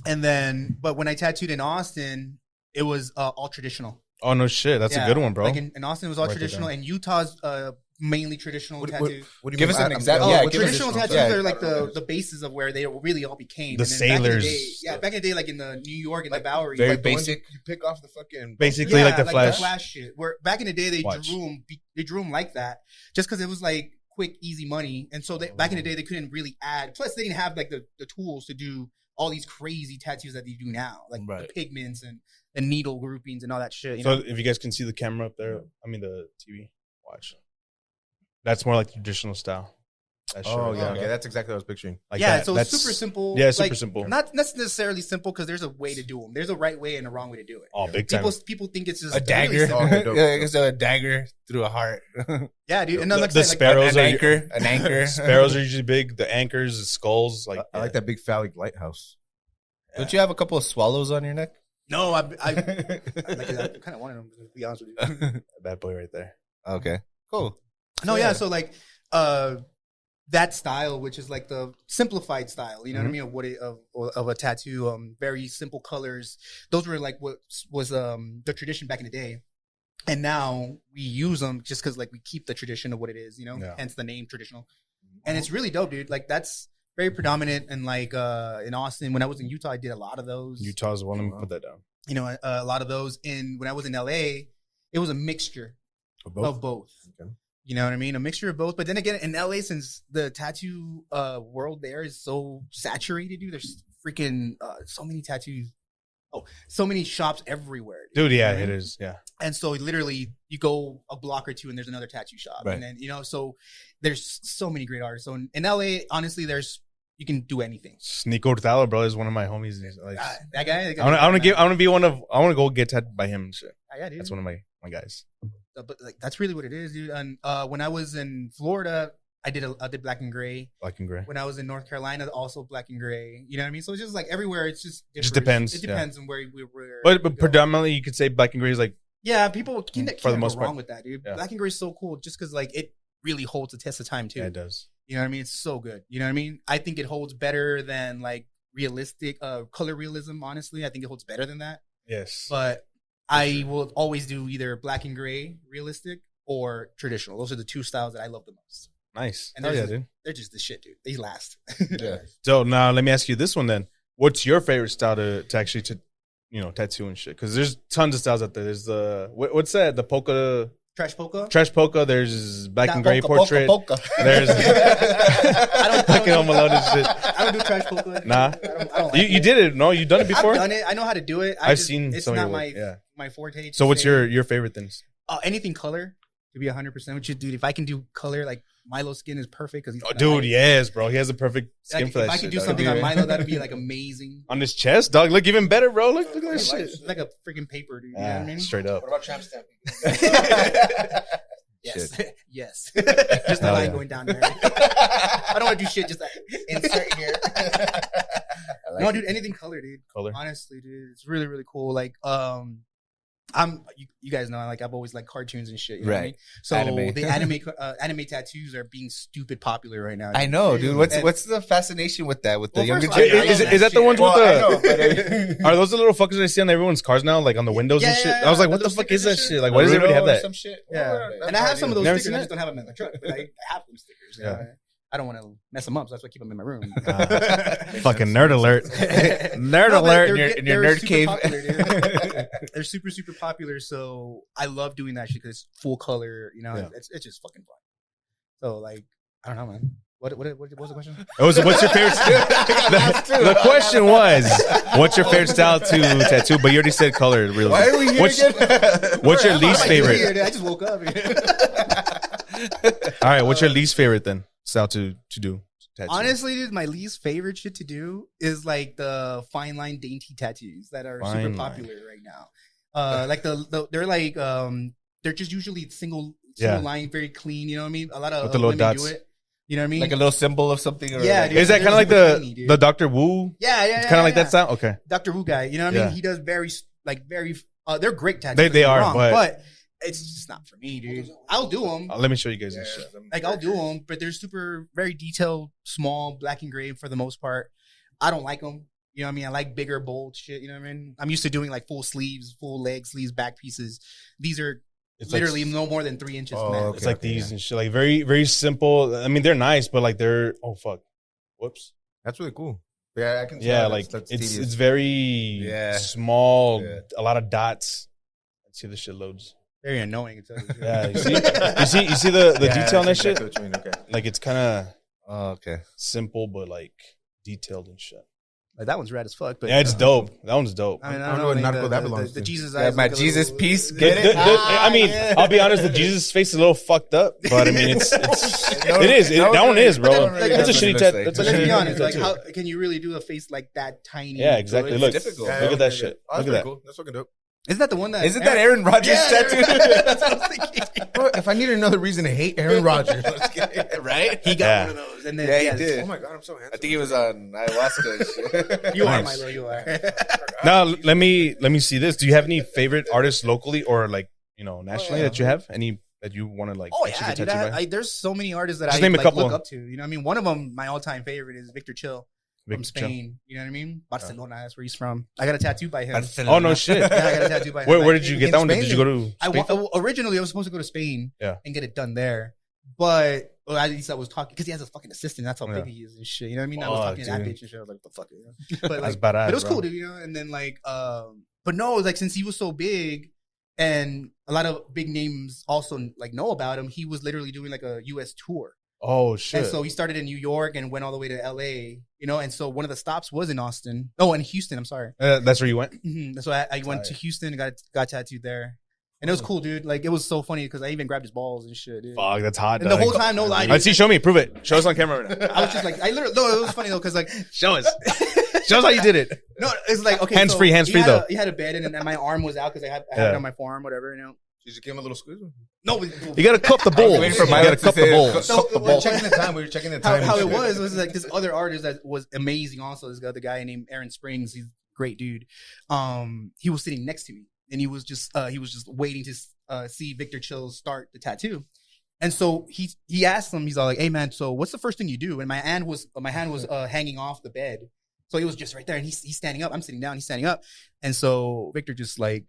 And then, but when I tattooed in Austin, it was all traditional. Oh no shit, that's Yeah. a good one, bro. Like in Austin, it was all Write that traditional, down. and Utah's mainly traditional What do tattoo. you Give mean? us an I'm- example. Oh, Yeah, what's give us traditional a- tattoos yeah. are like the basis of where they really all became. The And then back in the sailors day- stuff. back in the day, like in the New York and the Bowery, very like the basic. You pick off the fucking. Basically, like the Flash. shit. Where back in the day they Watch. drew them like that, just because it was like quick, easy money. And so back in the day they couldn't really add. Plus they didn't have like the tools to do all these crazy tattoos that they do now, like Right. the pigments and needle groupings and all that shit. You So know? if you guys can see the camera up there, I mean the TV, watch. That's more like traditional style. That Oh, shirt. yeah. Okay, that's exactly what I was picturing. Like yeah, that. so That's it's super simple. Yeah, super like, simple. Not necessarily simple because there's a way to do them. There's a right way and a wrong way to do it. Oh, big time. People think it's just A dagger. Really dope. Yeah, it's a dagger through a heart. yeah, dude. And then like The sparrows an are anchor. An anchor. Sparrows are usually big. The anchors, the skulls, like I like that big phallic lighthouse. Don't you have a couple of swallows on your neck? No, I kind of wanted them to be honest with you. Bad boy right there. Okay, cool. No, yeah. So like, that style, which is like the simplified style, you know what I mean, of of a tattoo. Very simple colors. Those were like what was the tradition back in the day, and now we use them just because like we keep the tradition of what it is, you know. Yeah. Hence the name traditional, and it's really dope, dude. Like that's very predominant, and like in Austin, when I was in Utah, I did a lot of those. Utah's one. Let me put that down. You know, a lot of those. And when I was in LA, it was a mixture of both. Okay. You know what I mean? A mixture of both. But then again, in LA, since the tattoo world there is so saturated, dude, there's freaking so many tattoos. Oh, so many shops everywhere. Dude, yeah, you know what I it mean? is. Yeah. And so literally you go a block or two and there's another tattoo shop. Right. And then, you know, so there's so many great artists. So in LA, honestly, you can do anything. Nico Hurtado, bro, is one of my homies. Like, That guy. I want to go get tattooed by him and shit. Yeah, dude. That's one of my guys. But like that's really what it is, dude. And when I was in Florida, I did black and gray. Black and gray. When I was in North Carolina, also black and gray. You know what I mean? So it's just like everywhere. It's just Just depends, It depends on where we were. But predominantly, you could say black and gray is like Yeah, people can't for the go most wrong part. with that, dude. Yeah. Black and gray is so cool just because like it really holds the test of time too. yeah, it does. You know what I mean? It's so good. You know what I mean? I think it holds better than like realistic color realism. Honestly, I think it holds better than that. Yes. But I will always do either black and gray realistic or traditional. Those are the two styles that I love the most. Nice. And Hell yeah, there's dude. they're just the shit, dude. They last. Yeah. So now let me ask you this one then. What's your favorite style to actually tattoo and shit? Because there's tons of styles out there. There's the what's that? The polka. Trash polka. There's black and Nah, gray portrait. Polka. There's I don't fucking Home Alone and shit. I don't do trash polka. Nah. I don't like You did it. No, you done it before. I've done it. I know how to do it. I've seen It's some of not your my work, yeah. my forte. So what's your favorite things? anything color? To be 100% with you, dude. If I can do color, like Milo's skin is perfect because he's Oh, dude, yes, bro. He has a perfect skin Like, for that if I shit. could do dog. something on Milo, that'd be like amazing. On his chest, dog. Look even better, bro. Look at this shit. It's like a freaking paper, dude. You know what I mean? Straight up. What about tramp stamping? Yes, yes. Just the Hell line yeah. going down there. I don't want to do shit. Just like insert here. No, dude. Anything color, dude. Color. Honestly, dude, it's really, really cool. Like, you guys know, like I've always liked cartoons and shit. You know what I Right. mean? So Anime. the anime tattoos are being stupid popular right now. I know, dude. And- What's the fascination with that? With the Well, younger first of all, generation? Is that the ones with Well, I know, the? Are those the little fuckers I see on everyone's cars now, like on the windows and Yeah, shit? yeah, I was like, yeah. what the Those fuck is that stickers and shit? Like, why does everybody have that? Some shit. Yeah, Well, that's and I have what some of those Never stickers. seen I that? just don't have them in my truck. But I have them stickers. Yeah. I don't want to mess them up, so that's why I keep them in my room. Fucking nerd alert. Nerd No, but alert they're- in your they're nerd super cave. popular, dude. They're super, super popular. So I love doing that shit because it's full color. You know, Yeah. it's just fucking fun. So like, I don't know, man. What was the question? What's your favorite? The question was, what's your favorite style to tattoo? But you already said color. Really. Why are we here What's, again? what's your I'm least like, favorite? dude, I just woke up. All right, what's your least favorite then? Style to do tattoo. Honestly, dude, my least favorite shit to do is like the fine line dainty tattoos that are Fine super line. popular right now. Like they're like they're just usually single Yeah. line, very clean. You know what I mean? A lot of With the little women dots. do it. You know what I mean? Like a little symbol of something. Or Yeah, like, dude. Is that They're kind of like super the tiny, dude. the Dr. Wu? yeah, It's kind of like that style. Okay. Dr. Wu guy. You know what I Yeah. mean? He does very they're great tattoos. don't They get me are, wrong, but- it's just not for me, dude. I'll do them. Let me show you guys this shit. Like I'll do them, but they're super, very detailed, small, black and gray for the most part. I don't like them. You know what I mean? I like bigger, bold shit. You know what I mean? I'm used to doing like full sleeves, full leg sleeves, back pieces. These are It's literally like, no more than 3 inches. Oh, max. okay. it's like these and shit. Like very very simple. I mean, they're nice, but like they're fuck. Whoops. That's really cool. Yeah, I can. see Yeah, how like that's it's tedious. very Yeah. small. Yeah. A lot of dots. Let's see the shit loads. Very annoying. To tell you the truth. Yeah, you see the Yeah, detail on that that's shit. exactly what you mean, okay. Like it's kind of Oh, okay. simple, but like detailed and shit. Like that one's rad as fuck. But Yeah, it's dope. That one's dope. I mean, I don't know what narco that belongs the to. Jesus Yeah, eyes. my look a Jesus little- piece. Get it? I mean, I'll be honest. The Jesus face is a little fucked up, but I mean, it is. That one is, bro. Like, It's a that's what it shitty looks tattoo. like. That's a But let's shitty be honest. Like, tattoo. how can you really do a face like that tiny? Yeah, exactly. It's Look, difficult. look at that shit. Oh, Look that's at that. pretty cool. That's fucking dope. Isn't that the one that? Isn't that Aaron Rodgers' tattoo? That's what I was thinking. Bro, if I need another reason to hate Aaron Rodgers, Right? He got Yeah. one of those, and then Yeah, he yes. did. oh my god, I'm so handsome. I think he was on ayahuasca. and shit. You are Nice. Milo. You are. Now let me see this. Do you have any favorite artists locally or like nationally that you have? Any that you want to like? Oh actually yeah, get dude. tattooed by? There's so many artists that Just I name a like, couple. look up to. You know, what I mean, one of them, my all-time favorite is Victor Chill from Victor Chill. Spain. You know what I mean? Barcelona. That's where he's from. I got a tattoo by him. Oh no shit. Yeah, I got a tattoo by him. Where did you get in that one? Spain? Did you go to? Spain? Originally I was supposed to go to Spain Yeah. and get it done there, but at least I was talking because he has a fucking assistant. That's how Yeah. big he is and shit. You know what I mean? I was Fuck, talking to that dude. bitch and shit. I was like, "What the fuck?" You know? But That's like, badass. but it was bro. cool, dude. You know? And then like, but no, like since he was so big, and a lot of big names also like know about him, he was literally doing like a U.S. tour. Oh shit. And so he started in New York and went all the way to L.A. You know, and so one of the stops was in Austin. Oh, in Houston. I'm sorry. That's where you went. So I went to Houston and got tattooed there, and it was cool, dude. Like it was so funny because I even grabbed his balls and shit, dude. Fuck, that's hot. And the dog. whole time, no lie, Let's see. Show me. Prove it. Show us on camera right now. I was just like, I literally, no, it was funny though, because like, Show us. Show us how you did it. no, it's like, okay, Hands free, he had though. He had a bed and my arm was out because I had Yeah. it on my forearm, whatever, you know. You just gave him a little squeeze. No, You gotta cup the balls. waiting for You Milo gotta to cup say the it. balls. So, Cup the We were balls. checking the time. We were checking the time. how and it shit. was like this other artist that was amazing. Also, this other guy named Aaron Springs. He's a great dude. He was sitting next to me, and he was just waiting to see Victor Chill start the tattoo. And so he asked him, he's all like, "Hey man, so what's the first thing you do?" And my hand was hanging off the bed, so he was just right there, and he's standing up. I'm sitting down, he's standing up, and so Victor just like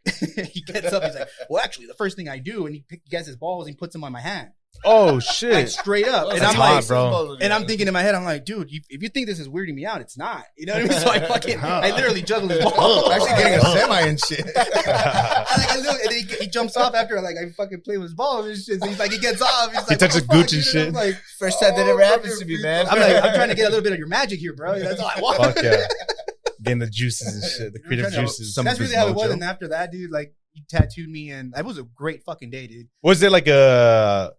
he gets up, he's like, "Well, actually, the first thing I do," and he gets his balls and he puts them on my hand, Oh like shit. straight up, and That's I'm hot, like, bro. and I'm thinking in my head, I'm like, dude, if you think this is weirding me out, it's not. You know what I mean? So I literally juggled his balls. I'm actually getting a semi and shit. And then he jumps off after like I fucking play with his balls and shit. So he's like, he gets off. He's like, touches "What the fuck?" gooch and You know, shit. I'm like, First time that ever happens to me, man. I'm trying to get a little bit of your magic here, bro. That's all I want. Fuck yeah. Getting the juices and shit. The creative trying to- juices. Some- That's of his really how it was. mojo. And after that, dude, like he tattooed me, and it was a great fucking day, dude. Was it like a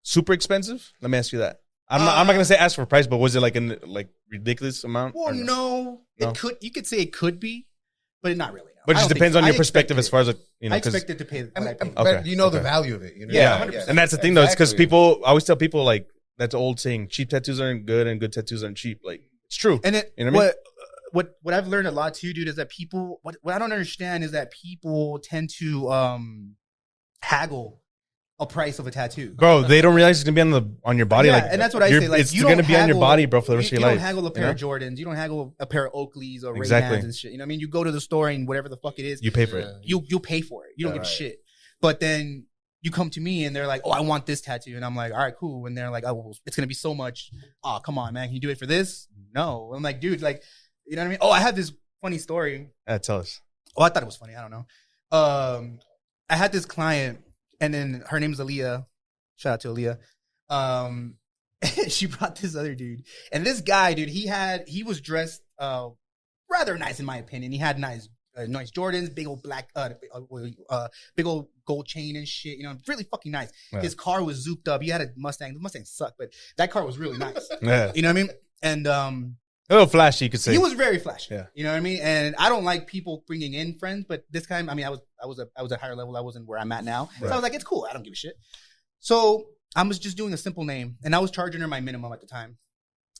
super expensive? Let me ask you that. I'm not gonna say ask for price, but was it like an like ridiculous amount? Well, or no, No? you could say it could be, but not really. No. But it I just don't depends think on so. your I perspected as expected far as like, it. I expected to pay what I paid. Okay, But you know the okay. value of it. You know? Yeah, 100%. and that's the thing though, because Exactly. people I always tell people like that's an old saying: cheap tattoos aren't good, and good tattoos aren't cheap. Like it's true. And it, You know what I mean? what I've learned a lot too, dude, is that people what I don't understand is that people tend to haggle a price of a tattoo. Bro, they don't realize it's gonna be on your body. Yeah, like, and that's what I you're- say. Like, it's you gonna don't be on your haggle- body, bro, for the rest you of your don't life. haggle a pair you of Jordans. You don't haggle a pair of Oakleys or Exactly. Ray-Bans and shit. You know what I mean? You go to the store and whatever the fuck it is, You pay for it. you pay for it. You don't give a Right. shit. But then you come to me and they're like, "Oh, I want this tattoo," and I'm like, "All right, cool." And they're like, "Oh, well, it's gonna be so much." Oh, come on, man, can you do it for this? No. I'm like, dude, like, you know what I mean? Oh, I have this funny story. Tell us. Oh, I thought it was funny. I don't know. I had this client, and then her name's Aaliyah. Shout out to Aaliyah. She brought this other dude, and this guy, dude, he was dressed rather nice in my opinion. He had nice Jordans, big old black, big old gold chain and shit. You know, really fucking nice. Yeah. His car was zooped up. He had a Mustang. The Mustang sucked, but that car was really nice. Yeah. You know what I mean? And A little flashy, you could say. he was very flashy. Yeah. You know what I mean? And I don't like people bringing in friends, but this time, I mean, I was at higher level. I wasn't where I'm at now. So I was like, it's cool. I don't give a shit. So I was just doing a simple name, and I was charging her my minimum at the time.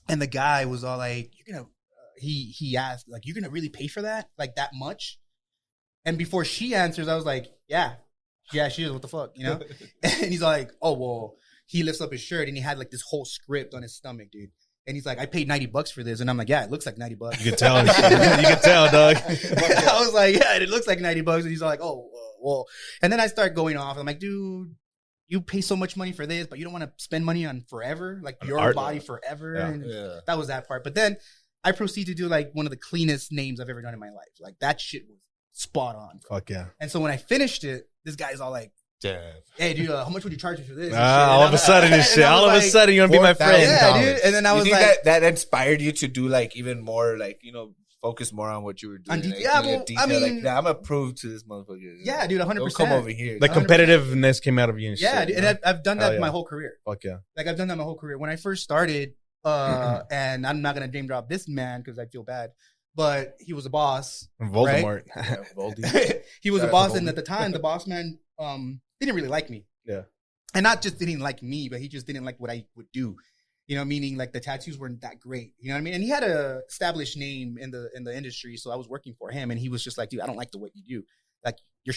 And the guy was all like, "You're gonna," he asked, like, "You're gonna really pay for that? Like that much?" And before she answers, I was like, yeah, she is. What the fuck, you know? And he's like, "Oh well." He lifts up his shirt and he had like this whole script on his stomach, dude. And he's like, "I paid $90 for this," and I'm like, "Yeah, it looks like $90." You can tell. You can tell, dog. I was like, "Yeah, it looks like $90," and he's like, "Oh, well." And then I start going off. I'm like, "Dude, you pay so much money for this, but you don't want to spend money on forever, like your art. body forever." Yeah. And that was that part. But then I proceed to do like one of the cleanest names I've ever done in my life. Like that shit was spot on. Bro. Fuck yeah. And so when I finished it, this guy's all like, Damn. "Hey, dude, how much would you charge me for this?" And All shit. of a sudden and shit. I was All of a like, sudden, you want to be my friend. yeah, dude. And then I You was think like, that inspired you to do like even more like, you know, focus more on what you were doing. I mean, like, nah, I'm approved to this motherfucker. Yeah, dude, 100%. Don't come over here. The competitiveness came out of you and yeah, shit. dude, and I've done that my whole career. Fuck yeah. Like, I've done that my whole career. When I first started, and I'm not going to name drop this man because I feel bad, but he was a boss. Voldemort. Right? He was a boss, and at the time, the boss man didn't really like me. Yeah. And not just didn't like me, but he just didn't like what I would do. You know, meaning like the tattoos weren't that great. You know what I mean? And he had a established name in the industry, so I was working for him, and he was just like, dude, I don't like the way you do. Like, your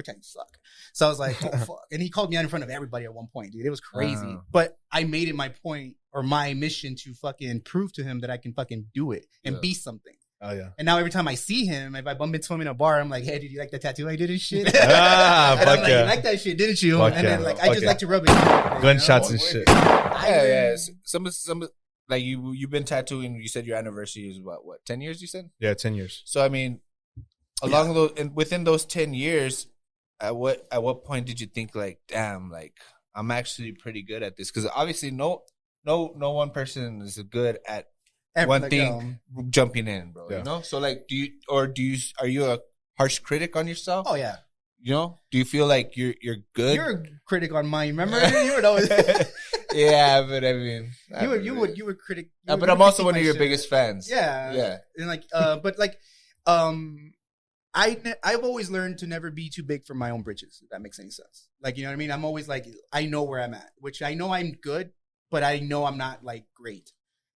tattoos suck. So I was like, oh fuck. And he called me out in front of everybody at one point, dude. It was crazy. But I made it my point or my mission to fucking prove to him that I can fucking do it and be something. Oh yeah. And now every time I see him, if I bump into him in a bar, I'm like, hey, did you like the tattoo I did and shit? Fuck like, yeah. you like that shit, didn't you? Fuck and then yeah. like I just like to rub it. Gunshots and shit. Yeah. Some like you've been tattooing. You said your anniversary is what 10 years? You said 10 years. So I mean, along those and within those 10 years, at what point did you think like, damn, like I'm actually pretty good at this? Because obviously no one person is good at one thing jumping in, bro. Yeah. You know. So like, are you a harsh critic on yourself? Oh yeah. You know, do you feel like you're good? You're a critic on mine. Remember, you were always. Yeah, but I mean, you were critic. but I'm also one of your biggest fans. Yeah. And like, but like, I've always learned to never be too big for my own britches. If that makes any sense. Like, you know what I mean? I'm always like, I know where I'm at, which I know I'm good, but I know I'm not like great,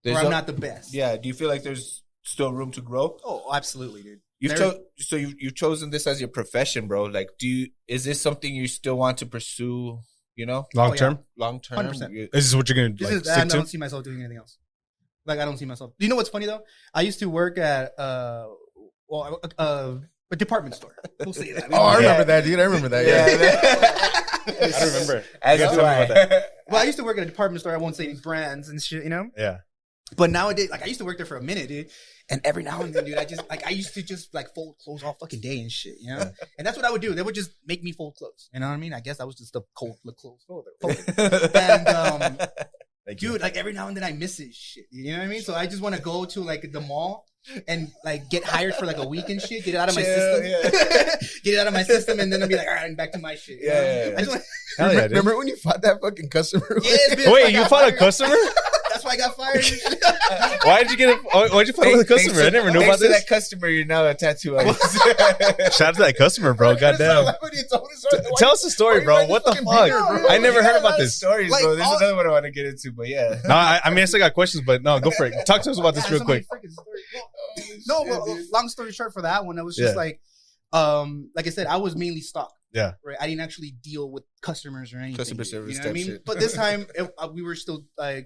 or I'm not the best. Yeah. Do you feel like there's still room to grow? Oh, absolutely, dude. You've chosen this as your profession, bro. Like, is this something you still want to pursue? You know, Long term. 100%. Is this what you're gonna like, stick I to? don't see myself doing anything else. Like, I don't see myself. You know what's funny though? I used to work at a department store. We'll say that. I remember that, dude. I remember that. Yeah. I remember. Well, I used to work at a department store. I won't say any brands and shit, you know? Yeah. But nowadays, like, I used to work there for a minute, dude. And every now and then, dude, I used to just like fold clothes all fucking day and shit, you know? Yeah. And that's what I would do. They would just make me fold clothes. You know what I mean? I guess I was just a cold clothes folder. And, dude, like every now and then I miss it shit. You know what I mean? So I just want to go to like the mall and like get hired for like a week and shit, get it out of my system. Yeah. Get it out of my system, and then I'll be like, all right, I'm back to my shit. Yeah. I just remember when you fought that fucking customer? Yeah, wait, you fought a customer? That's why I got fired. Why'd you fight with a customer? I never knew about this. That customer, you're now a tattoo artist. Shout out to that customer, bro. Goddamn. Tell us the story, bro. What the fuck? I never heard about this. Stories, bro. There's another one I want to get into, but yeah. No, I mean, I still got questions, but no, go for it. Talk to us about this real quick. No, well, long story short, for that one, it was just like I said, I was mainly stock. Yeah. Right. I didn't actually deal with customers or anything. Customer service, you know what I mean? shit. But this time, we were still like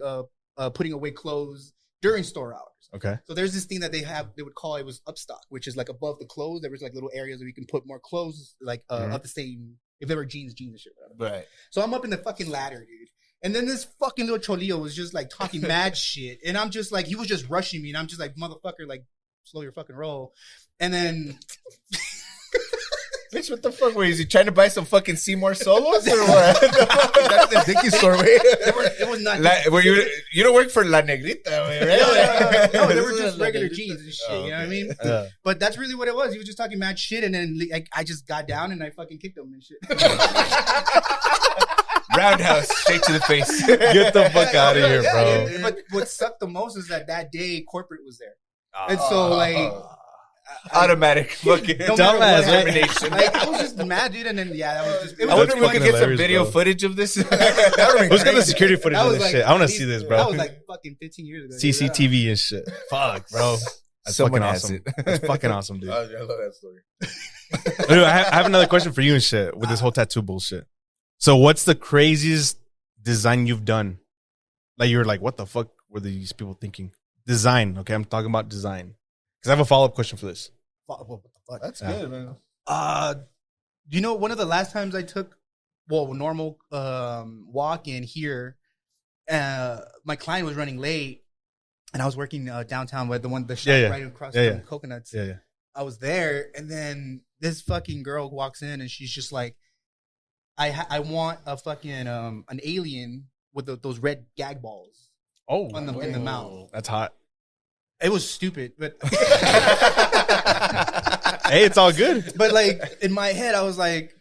putting away clothes during store hours. Okay. So there's this thing that they would call it was upstock, which is like above the clothes. There was like little areas where you can put more clothes, like of the same. If they were jeans and shit. Whatever. Right. So I'm up in the fucking ladder, dude. And then this fucking little cholillo was just like talking mad shit. And I'm just like, he was just rushing me. And I'm just like, motherfucker, like, slow your fucking roll. And then... Bitch, what the fuck? Wait, is he trying to buy some fucking Seymour Solos or what? That's the Dickie store, way. It was not... you don't work for La Negrita, right? No, they were just regular jeans and shit, you know what I mean? But that's really what it was. He was just talking mad shit. And then like, I just got down and I fucking kicked him and shit. Roundhouse, straight to the face. Get the fuck out of here, bro. But what sucked the most is that day corporate was there. And so like... automatic fucking dumbass termination. Like, I was just mad, dude, and then that was just. I wonder if we could get some video footage of this. Who's got the security footage of this shit? I want to see this, bro. That was like fucking 15 years ago. CCTV and shit. Fuck, bro. That's fucking awesome. That's fucking awesome, dude. I love that story. Dude, I have another question for you and shit with this whole tattoo bullshit. So, what's the craziest design you've done? Like you're like, what the fuck were these people thinking? Design, okay? I'm talking about design. Because I have a follow-up question for this. That's good, man. You know, one of the last times I took, normal walk in here, my client was running late, and I was working downtown with the shop right across from Coconuts. Yeah. I was there, and then this fucking girl walks in, and she's just like, I want a fucking an alien with those red gag balls. Oh, in the mouth. That's hot. It was stupid, but Hey, it's all good. but like in my head, I was like,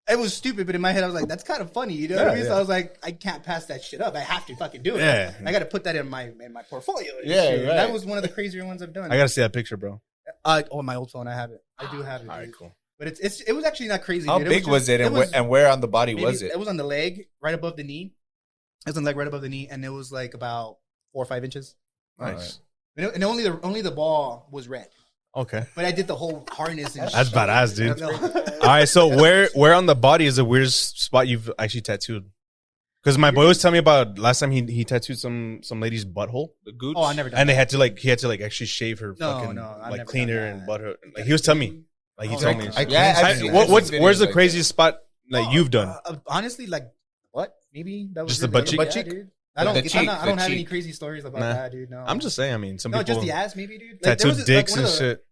it was stupid, but in my head, I was like, that's kind of funny, you know what I mean? So I was like, I can't pass that shit up. I have to fucking do it. Yeah. I got to put that in my portfolio. And Yeah, shit. right. That was one of the crazier ones I've done. I gotta see that picture, bro. On my old phone, I have it. I do have it. All right, dude. cool. But it was actually not crazy. How dude. big was it, and where on the body was it? It was on the leg, right above the knee. It was on the leg right above the knee, and it was like about 4 or 5 inches. Nice. And only the ball was red. Okay. But I did the whole harness and That's shit. badass, dude. All right, so where on the body is the weirdest spot you've actually tattooed? Because my boy was telling me about last time he tattooed some lady's butthole, The gooch. Oh, I never done and that. he had to actually shave her fucking I've like never clean done her that. and butt her. Like he was telling me, like he Oh, told like, me. I- Yeah, I've I've seen- seen- What's I've seen where's the videos like craziest spot that you've done? Honestly, like what? Maybe that was Just the really butt it. cheek? Yeah, Butt cheek? dude. The I don't cheek, have the any cheek. crazy stories about Nah. that, dude. No. I'm just saying. I mean, some no, people just the ass, maybe, dude. Like, there tattoo was a- dicks one of and the- shit.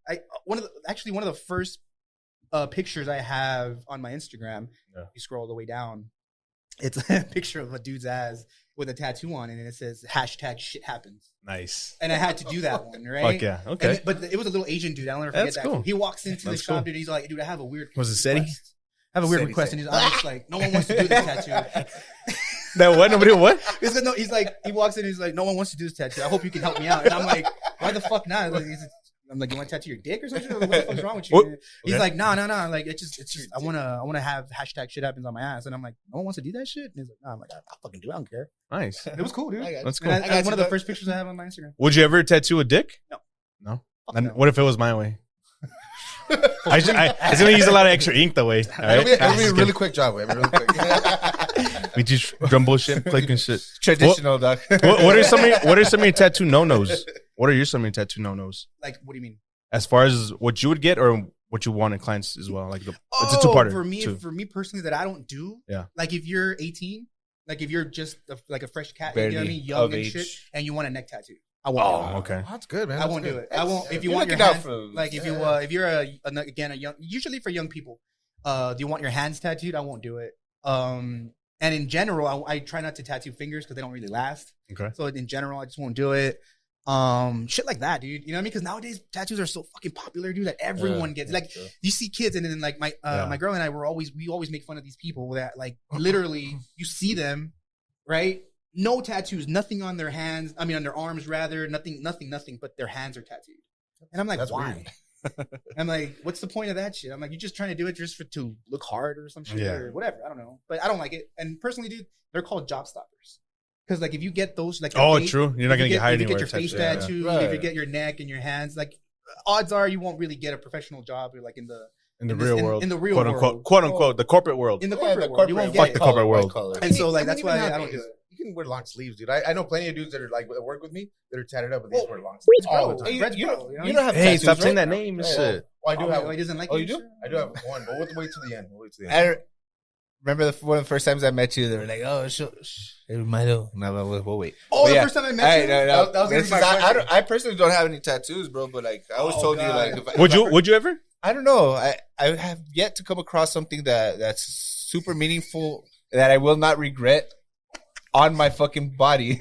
One of the first pictures I have on my Instagram. Yeah. You scroll all the way down. It's a picture of a dude's ass with a tattoo on it, and it says #shit happens. Nice. And I had to do that one, right? Fuck yeah. Okay. But it was a little Asian dude. I'll never forget That's that. cool. He walks into That's the shop, cool. dude. He's like, dude, I have a weird Was it Seti? request. I have a weird Seti, request, Seti. and I was like, no one wants to do this tattoo. That what? Nobody what? He's like, he walks in, and he's like, no one wants to do this tattoo. I hope you can help me out. And I'm like, why the fuck not? Like, I'm like, you want to tattoo your dick or something? Like, what the fuck's wrong with you? What? man? He's Okay. like, no. Like, it's just, I wanna have #shit happens on my ass. And I'm like, no one wants to do that shit. And he's like, no. I'm like, I'll fucking do it. I don't care. Nice. It was cool, dude. That's cool. And that's one of the first pictures I have on my Instagram. Would you ever tattoo a dick? No. No. Fuck And no. what if it was my way? I was gonna use a lot of extra ink that way. All right? It'll be a really quick job. It'll be really quick. We just drum bullshit, clicking shit. Traditional, dog. What are some of your tattoo no-nos? What are some of your tattoo no-nos? Like, what do you mean? As far as what you would get or what you want in clients as well? Like it's a two-parter. For me personally, that I don't do. Yeah. Like if you're 18, like if you're just like a fresh cat, Barely you know what I mean, young of and age. shit, and you want a neck tattoo, I won't. do it. Oh, okay. That's good, man. I That's won't good. do it. I won't. If you You're want your looking out hands, for- like if you're a young, usually for young people, do you want your hands tattooed? I won't do it. And in general, I try not to tattoo fingers because they don't really last. Okay. So in general, I just won't do it. Shit like that, dude. You know what I mean? Because nowadays tattoos are so fucking popular, dude, that everyone gets. Like you see kids, and then like my girl and I we always make fun of these people that like literally you see them, right? No tattoos, nothing on their hands. I mean, on their arms rather. Nothing, but their hands are tattooed. And I'm like, That's why? I'm like, what's the point of that shit? I'm like, you're just trying to do it just to look hard or some shit or whatever. I don't know, but I don't like it. And personally, dude, they're called job stoppers. Because like if you get those, like Oh, face, true. You're not gonna get hired if you anywhere. get your face type shit. tattooed, Right. if you get your neck and your hands, like odds are you won't really get a professional job or like in the In the in real this- world, in the real quote world. unquote, the corporate world. in the Yeah, corporate world. You won't get Fuck it. the corporate world. And so like I mean, that's even why I don't nowadays, do it. You can wear long sleeves, dude. I know plenty of dudes that are like that work with me that are tatted up, but they just wear long sleeves all the time. Red's You bro, don't- you know? you don't have Hey, tattoos, stop saying right? that name and Yeah. shit. Oh, I do have. He doesn't like Oh, it, you do? sure? I do have one, but we'll wait till the end. We'll wait till the end. I remember one of the first times I met you, they were like, "Oh, Milo." No, we'll wait. Oh, But the yeah. first time I met you? No. That was gonna be my question. I personally don't have any tattoos, bro. But like, I always Oh, told God. you, like, if Would you ever? I don't know. I have yet to come across something that's super meaningful that I will not regret on my fucking body.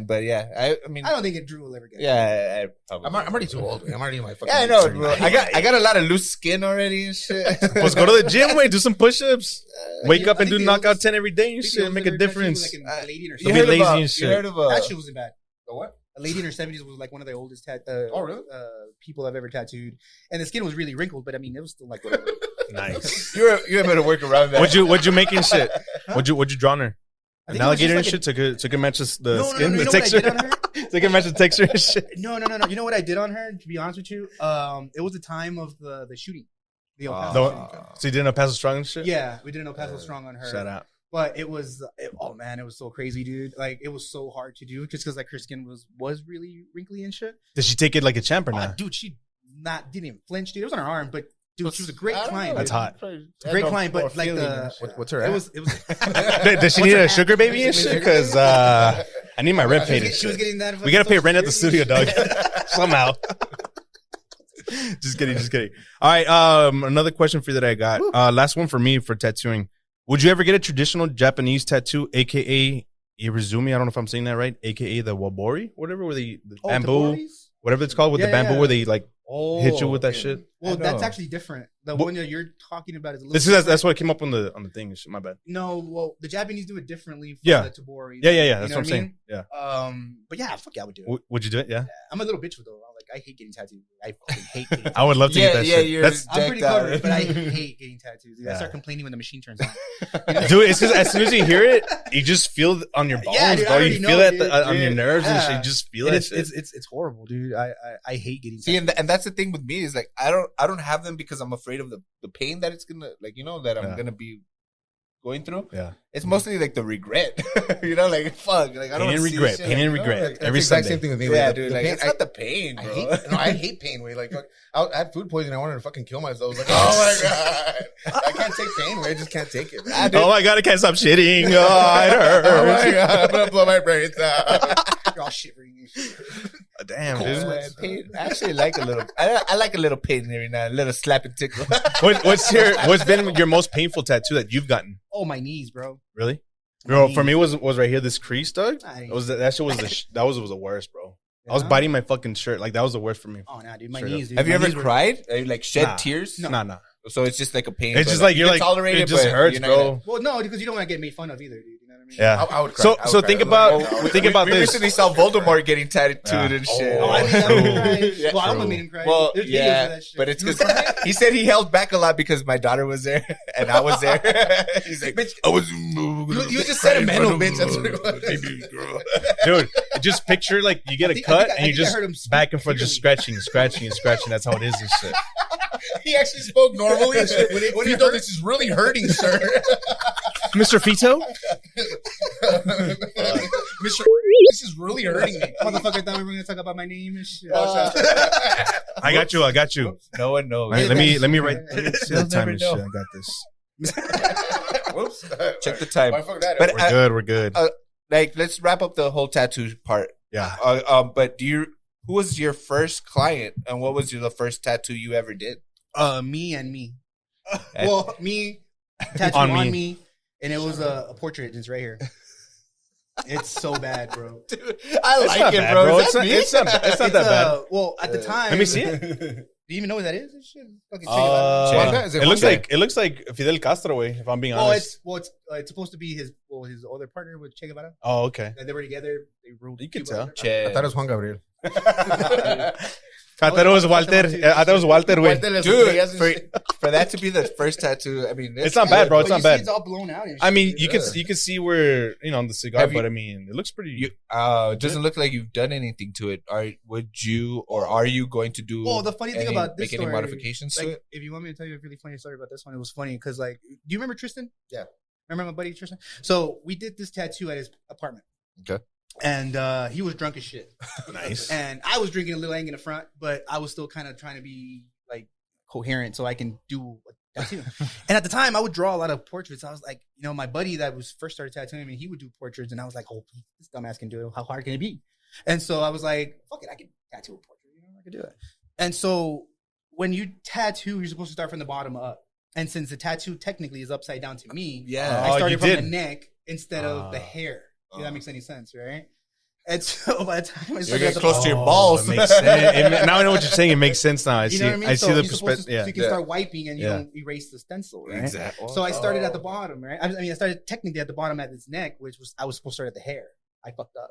But yeah, I mean, I don't think Drew will ever get it. yeah, I probably. I'm already too old. I'm already in my fucking. Yeah, I know, late bro. 30s. I got a lot of loose skin already and shit. Let's go to the gym, do some push-ups. Wake up and I do think knockout the 10 every day and I think shit. the Make a oldest I've ever difference. tattooed was, like, a lady in her Don't be 70s. lazy and You shit. heard of That shit wasn't bad. The what? A lady in her 70s was like one of the oldest Oh, really? people I've ever tattooed, and the skin was really wrinkled, but I mean it was still like whatever. Nice. you're able to work around that. What'd you make and shit? What'd you draw on her? I An think it was alligator and just shit to good match the No, skin, you the know texture. what I did on her? To good match the texture and shit. No. You know what I did on her? To be honest with you, it was the time of the shooting. The El Paso shooting. So you didn't know Paso Strong and shit? Yeah, we did an El Paso Strong on her. Shout out. But it was, oh man, it was so crazy, dude. Like it was so hard to do just because like her skin was really wrinkly and shit. Did she take it like a champ or not? Dude, she didn't even flinch, dude. It was on her arm, but dude, she was a great client. That's dude. hot. Great client, but like What's her? it at? was. Does she need a sugar baby and shit? Because I need my rep paid and She was shit. getting that. We gotta pay rent at the studio, dog. dog. Somehow. Just kidding. All right. Another question for you that I got. Last one for me for tattooing. Would you ever get a traditional Japanese tattoo, aka Irizumi? I don't know if I'm saying that right. AKA the wabori, whatever, where the bamboo. whatever it's called with the bamboo where they like hit you with that okay. shit. Well, that's actually different. The one that you're talking about is a little That's what came up on the thing. My bad. No, well, the Japanese do it differently. For Yeah. the Tabori. Yeah. That's You know what I'm saying. Yeah. But yeah, fuck yeah, I would do it. Would you do it? Yeah. I'm a little bitch though. Like I hate getting tattoos. I fucking hate getting tattoos. I would love to get that shit. That's, I'm pretty covered, but I hate getting tattoos. Dude. I start complaining when the machine turns on. dude, it's just as soon as you hear it, you just feel it on your bones, dude, bro. You feel it on your nerves and shit. Yeah. You just feel it. It's horrible, dude. I hate getting tattoos. See, and that's the thing with me is like I don't have them because I'm afraid of the pain that it's gonna that I'm gonna be going through. Yeah, it's mostly like the regret. Like fuck, like I don't pain and regret, pain and regret. Every exact Sunday. same thing with me. Yeah, like, dude. the Like pain, it's not the pain, bro. I hate pain. Way like I had food poisoning. I wanted to fucking kill myself. I was like, oh my god, I can't take pain. I just can't take it. Oh my god, I can't stop shitting. Oh, it hurts. Oh my god, I'm gonna blow my brains out. You're all shivering. Damn, Cold dude. sweat, pain. I actually like a little. I like a little pain every now, a little slap and tickle. What's been your most painful tattoo that you've gotten? Oh, my knees, bro. Really? Bro, for me was right here. This crease, dog. Nice. That shit was that was the worst, bro. I was biting my fucking shirt. Like that was the worst for me. Oh, nah, dude. My Straight knees, up. dude. Have you My ever knees were- cried? Have you like shed Nah. tears? Nah. So it's just like a pain. It's but, just like you you're can like tolerate it just but hurts, you're not bro. Well, no, because you don't want to get made fun of either, dude. You know what I mean? Yeah. I would cry. So I would think cry. about We this. recently saw Voldemort getting tattooed and shit. Oh, I made that man cry. Yeah. Well, I almost made him cry. Well, There's videos yeah, of that shit. but it's because he said he held back a lot because my daughter was there and I was there. He's like, Bitch, I was. you just sentimental, bitch. That's what it was. Dude, just picture like you get a cut and you I just heard him speak back and forth, just clearly. scratching. That's how it is and shit. He actually spoke normally. When he told this is really hurting, sir. Mr. Fito? Mr. This is really hurting me. Motherfucker thought we were going to talk about my name and shit. I got you. No one knows. Let me write see the You'll time never and shit. know. I got this. Whoops. Check the time. Why fuck that But up? We're good. like, let's wrap up the whole tattoo part. Yeah. But who was your first client and what was the first tattoo you ever did? Me and me. And- Well, me, tattoo On on me. me, and it was a portrait. It's right here. It's so bad, bro. Dude, I It's like not it, bad, bro. bro. Is that me? It's not that bad. Well, at the time, Let me see it. Do you even know what that is? This shit? Fucking check it out. Wanda? Is It looks Wanda? like Fidel Castro way, if I'm being Well, honest. it's supposed to be his other partner with Che Guevara. Oh, okay. They were together. They ruled. You could Cuba. tell. I thought it was Juan Gabriel. I thought it was Walter. I thought it was Walter way. Dude, for that to be the first tattoo, I mean, It's not bad, bro. It's But not you see bad. It's all blown out. And I mean, shit. you can see where on the cigar, Have you- but I mean, it looks pretty. it doesn't look like you've done anything to it. Are you going to do? Well, the funny thing about this make any story, modifications to like, it? if you want me to tell you a really funny story about this one, it was funny because, like, do you remember Tristan? Yeah. Remember my buddy Tristan? So we did this tattoo at his apartment. Okay. And he was drunk as shit. Nice. And I was drinking a little Ang in the front, but I was still kind of trying to be like coherent so I can do a tattoo. And at the time, I would draw a lot of portraits. I was like, my buddy that was first started tattooing me, he would do portraits, and I was like, oh, this dumbass can do it. How hard can it be? And so I was like, fuck it, I can tattoo a portrait. I can do it. And so when you tattoo, you're supposed to start from the bottom up. And since the tattoo technically is upside down to me, Yeah. I started you from did. the neck instead of the hair. If that makes any sense, right? And so by the time I You're started getting at the close to bottom, your balls. It makes sense. Now I know what you're saying. It makes sense now. I you see. know what I mean? I So see the you're supposed perspective. to- Yeah. So you can start wiping and you Yeah. don't erase the stencil, right? Exactly. So I started at the bottom, right? I mean, I started technically at the bottom at his neck, I was supposed to start at the hair. I fucked up.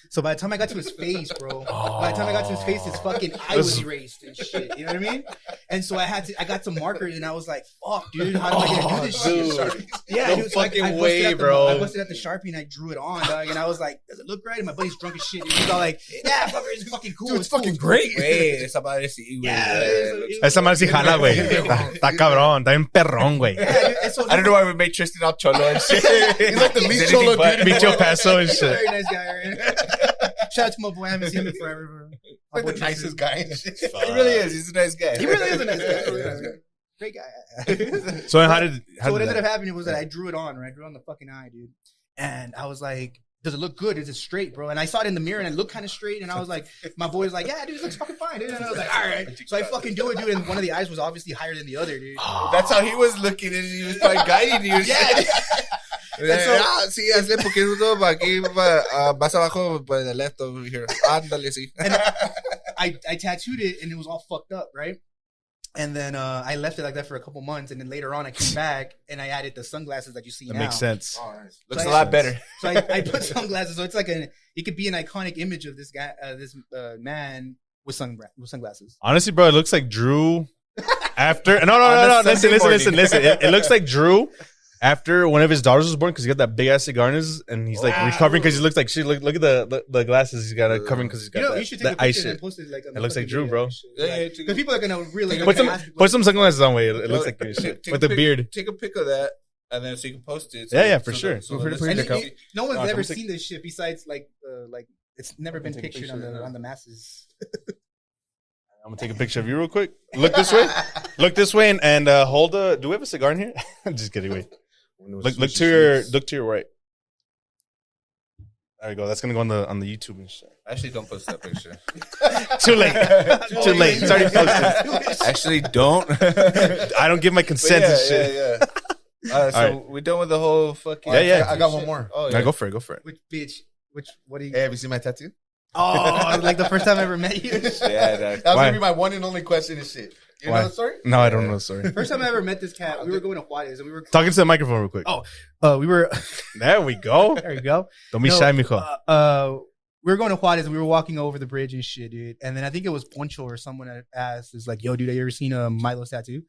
So by the time I got to his face, bro, his fucking eye was erased and shit. You know what I mean? And so I got some markers and I was like, fuck, dude, how am I gonna do this shit? Yeah, No dude, so fucking I busted way, out the- bro. I busted out the Sharpie and I drew it on, dog. And I was like, does it look right? And my buddy's drunk as shit. And he's all like, yeah, fucker, it's fucking cool. Dude, it's fucking great. Güey, esa madre sí, güey. Yeah. Esa madre sí jala, güey. Está cabrón. Está bien perrón, güey. Yeah, dude, and so I don't know why we made Tristan all cholo and shit. He's like the least Is cholo anything but- dude. Bicho Paso and Very shit. nice guy, right? Shout out to my boy. I haven't seen him in forever, bro. My Like boy the Tristan. nicest guy. He really is. He's a nice guy. He really is a nice guy. Great guy. So how did So what ended that? up happening was that I drew it on, right? I drew it on the fucking eye, dude. And I was like, does it look good? Is it straight, bro? And I saw it in the mirror and it looked kind of straight. And I was like, my boy was like, yeah, dude, it looks fucking fine, dude. And I was like, all right. So I fucking do it, dude. And one of the eyes was obviously higher than the other, dude. That's how he was looking and he was probably guiding you. Yeah. Sí, hazle poquito para aquí, más abajo, by the left over here. Ándale, sí. And I tattooed it, and it was all fucked up, right? And then I left it like that for a couple months, and then later on I came back and I added the sunglasses that you see That now. makes sense. Oh, nice. Looks a lot better. So I put sunglasses, so it's like it could be an iconic image of this guy, this man with sunglasses. Honestly, bro, it looks like Drew after. No. Listen. It looks like Drew after one of his daughters was born because he got that big ass cigar in his, and he's like recovering because he looks like shit. Look at the glasses he's got covering because he's got You should take that a ice picture shit. and post it like. It looks like Drew, bro. Because people are gonna really Put some sunglasses on. Way it looks like your shit with the beard. Take a pic of that, and then so you can post it. Yeah, for sure. No one's No, ever come seen this shit besides like it's never been pictured on the masses. I'm gonna take a picture of you real quick. Look this way, and hold a. Do we have a cigar in here? I'm just kidding. Wait. Look to your right. There you go. That's gonna go on the YouTube and shit. Actually, don't post that picture. Too late. Too late. It's already posted. Actually, don't. I don't give my consent to shit. Yeah. So All right. we're done with the whole fucking. Yeah. I got one more. Oh, Now yeah. go for it. Which bitch? What do you? Hey, have you seen my tattoo? Oh, like the first time I ever met you. Yeah, That was Why? gonna be my one and only question and shit. You Why? know the story? No, I don't know. Sorry. First time I ever met this cat, we were going to Juarez and we were Talking to the microphone real quick. we were. There we go. There you go. Don't be shy, mijo. We were going to Juarez and we were walking over the bridge and shit, dude. And then I think it was Poncho or someone that asked, "Is like, yo, dude, have you ever seen Milo's tattoo?"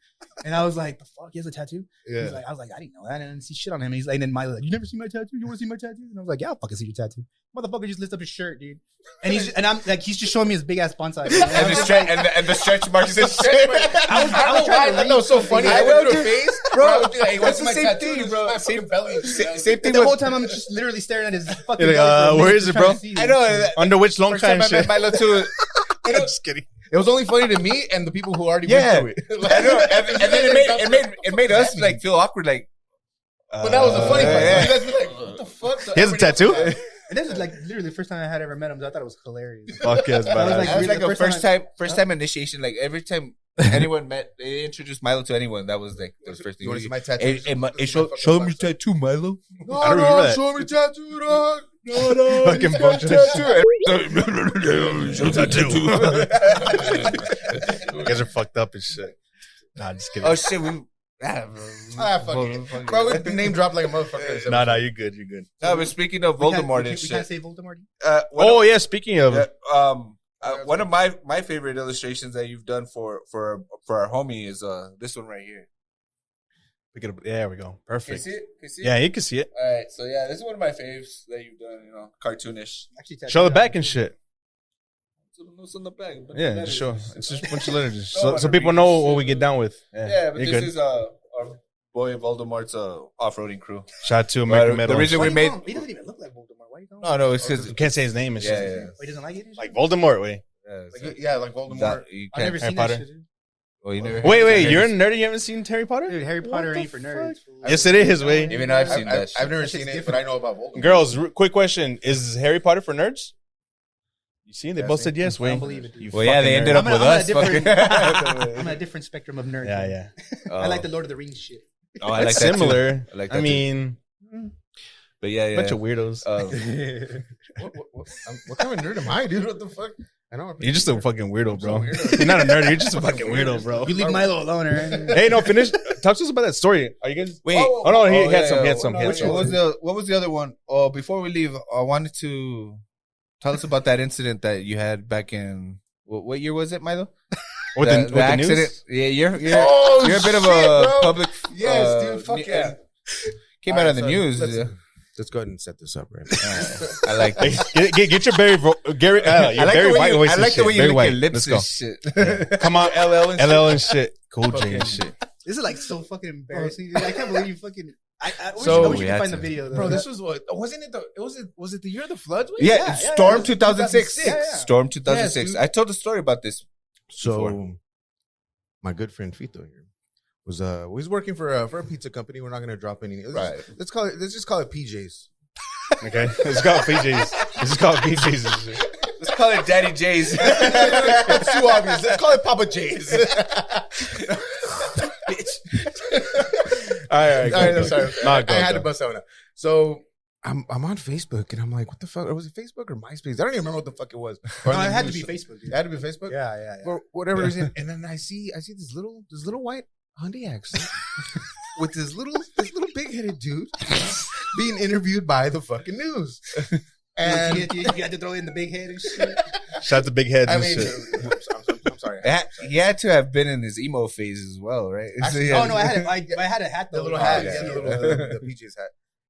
And I was like, "The fuck, he has a tattoo?" Yeah. I was like, "I didn't know that. I didn't see shit on him." And he's like, and then Milo, like, "You never seen my tattoo? You want to see my tattoo?" And I was like, "Yeah, I'll fucking see your tattoo." Motherfucker just lifts up his shirt, dude. And I'm like, he's just showing me his big ass bonsai. And the stretch marks and shit. I was trying to I know it's so funny. I went through a phase, Bro, Hey, what's that's the my same tattoo? thing, bro. My fucking belly. Same thing The whole with. time I'm just literally staring at his fucking. You're like, belly for a where minute, is it, just trying bro? to see I know. it. Under which long First time time I met shit? Milo too. I'm just kidding. It was only funny to me and the people who already Yeah. went through it. I know. And then it made us like feel awkward, like. But that was the funny part. Yeah. You guys be like, what the fuck? So He has a tattoo? And this is like literally the first time I had ever met him. So I thought it was hilarious. Fuck yes, I was man. like, That was like the a first time initiation. Like every time anyone met, they introduced Milo to anyone. That was like the first thing. You want to see my tattoo? Hey, show me your tattoo, Milo. No, I don't remember that. show me tattoo, dog. No, Fucking he's got a tattoo. tattoo. You guys are fucked up and shit. Nah, just kidding. Oh shit, we. Ah, Fuck it. Bro, we name dropped like a motherfucker. Nah, you're good. You're good. No, but speaking of Voldemort and We can't shit. say Voldemort. Oh yeah, speaking of, One of my favorite illustrations that you've done for our homie is this one right here. pick it up. There we go. Can you Perfect. see it? Can you see it? Yeah, you can see it. All right, so yeah, this is one of my faves that you've done. You know, cartoonish. Actually, Show the back and shit. What's on the back? Yeah, just show. It's just a bunch of letters, No so one people reads know shit. what we get down with. Yeah, but you're this good. is our boy Voldemort's off-roading crew. Shout out to American The Metal. reason we made He doesn't even look like Voldemort. Why you calling no, it's because You can't say his name and shit. yeah. He doesn't like it? and shit? Like Voldemort. Wait, Like Voldemort. You I've never can't. Harry seen Potter. that shit. Dude. Well, you never wait. You're a nerd. And you haven't seen Harry Potter? Dude, Harry Potter What ain't the for nerds. Yes, it is. Wait, Even though I've seen that shit. I've never That seen shit's it, but I know about Voldemort. girls. Quick question: is Harry Potter for nerds? You see, they Yeah, both see? said yes. I Wait, don't believe it, dude. You Well, yeah, they fucking ended nerd. up with us. I'm at a different spectrum of nerd. Yeah, man. yeah. I like the Lord of the Rings shit. Oh, I like It's that too. similar. I like that I too. mean, But yeah. bunch of weirdos. What kind of nerd am I, dude? What the fuck? I know. You're just a fucking weirdo, bro. I'm so weirdo. You're not a nerd. You're just a fucking weirdo, bro. You leave Milo alone, right? Hey, no, finish. Talk to us about that story. Are you guys? Wait. Oh no, he Oh, had yeah, some. He yeah. had some. He had What some. was the other one? Oh, before we leave, I wanted to tell us about that incident that you had back in what year was it, Milo? With the accident. news? Yeah, you're Oh, you're a bit of shit, a bro. public. Yes, dude. Fuck ne- yeah. Came out on the news. Let's go ahead and set this up, right? I like Hey, this. get your Barry, Gary. Your I like Barry the way White you, voice. I and like the shit. way you Barry lick White. your lips Let's and go. shit. Come on, LL and LL and shit. Cool J and Okay. shit. This is like so fucking embarrassing. Dude. I can't believe you fucking. I So wish we you had could find to. the video, though. Bro, this was what? Wasn't it was it the year of the floods? Wait? Yeah, Yeah, Storm yeah. 2006. 2006. Yeah. Storm 2006. Yes, dude. I told the story about this. So, Before. my good friend Fito here was working for a pizza company. We're not gonna drop any. Let's just call it PJs. Okay, let's go PJs. Let's call it PJs and shit. Let's call it Daddy J's. It's too obvious. Let's call it Papa J's. right. I'm sorry. Not I had to bust that one out. So I'm on Facebook and I'm like, what the fuck? Or was it Facebook or MySpace? I don't even remember what the fuck it was. No, it had to be Facebook. Dude. It had to be Facebook? Yeah. For whatever reason. And then I see this little white Hyundai accent with this little big headed dude being interviewed by the fucking news. And you had to throw in the big head and shit. Shout out to big heads I and mean, shit. I'm sorry. He had to have been in his emo phase as well, right? Actually, Oh no, I had a hat though. The little hat, Yeah. the PJ's hat.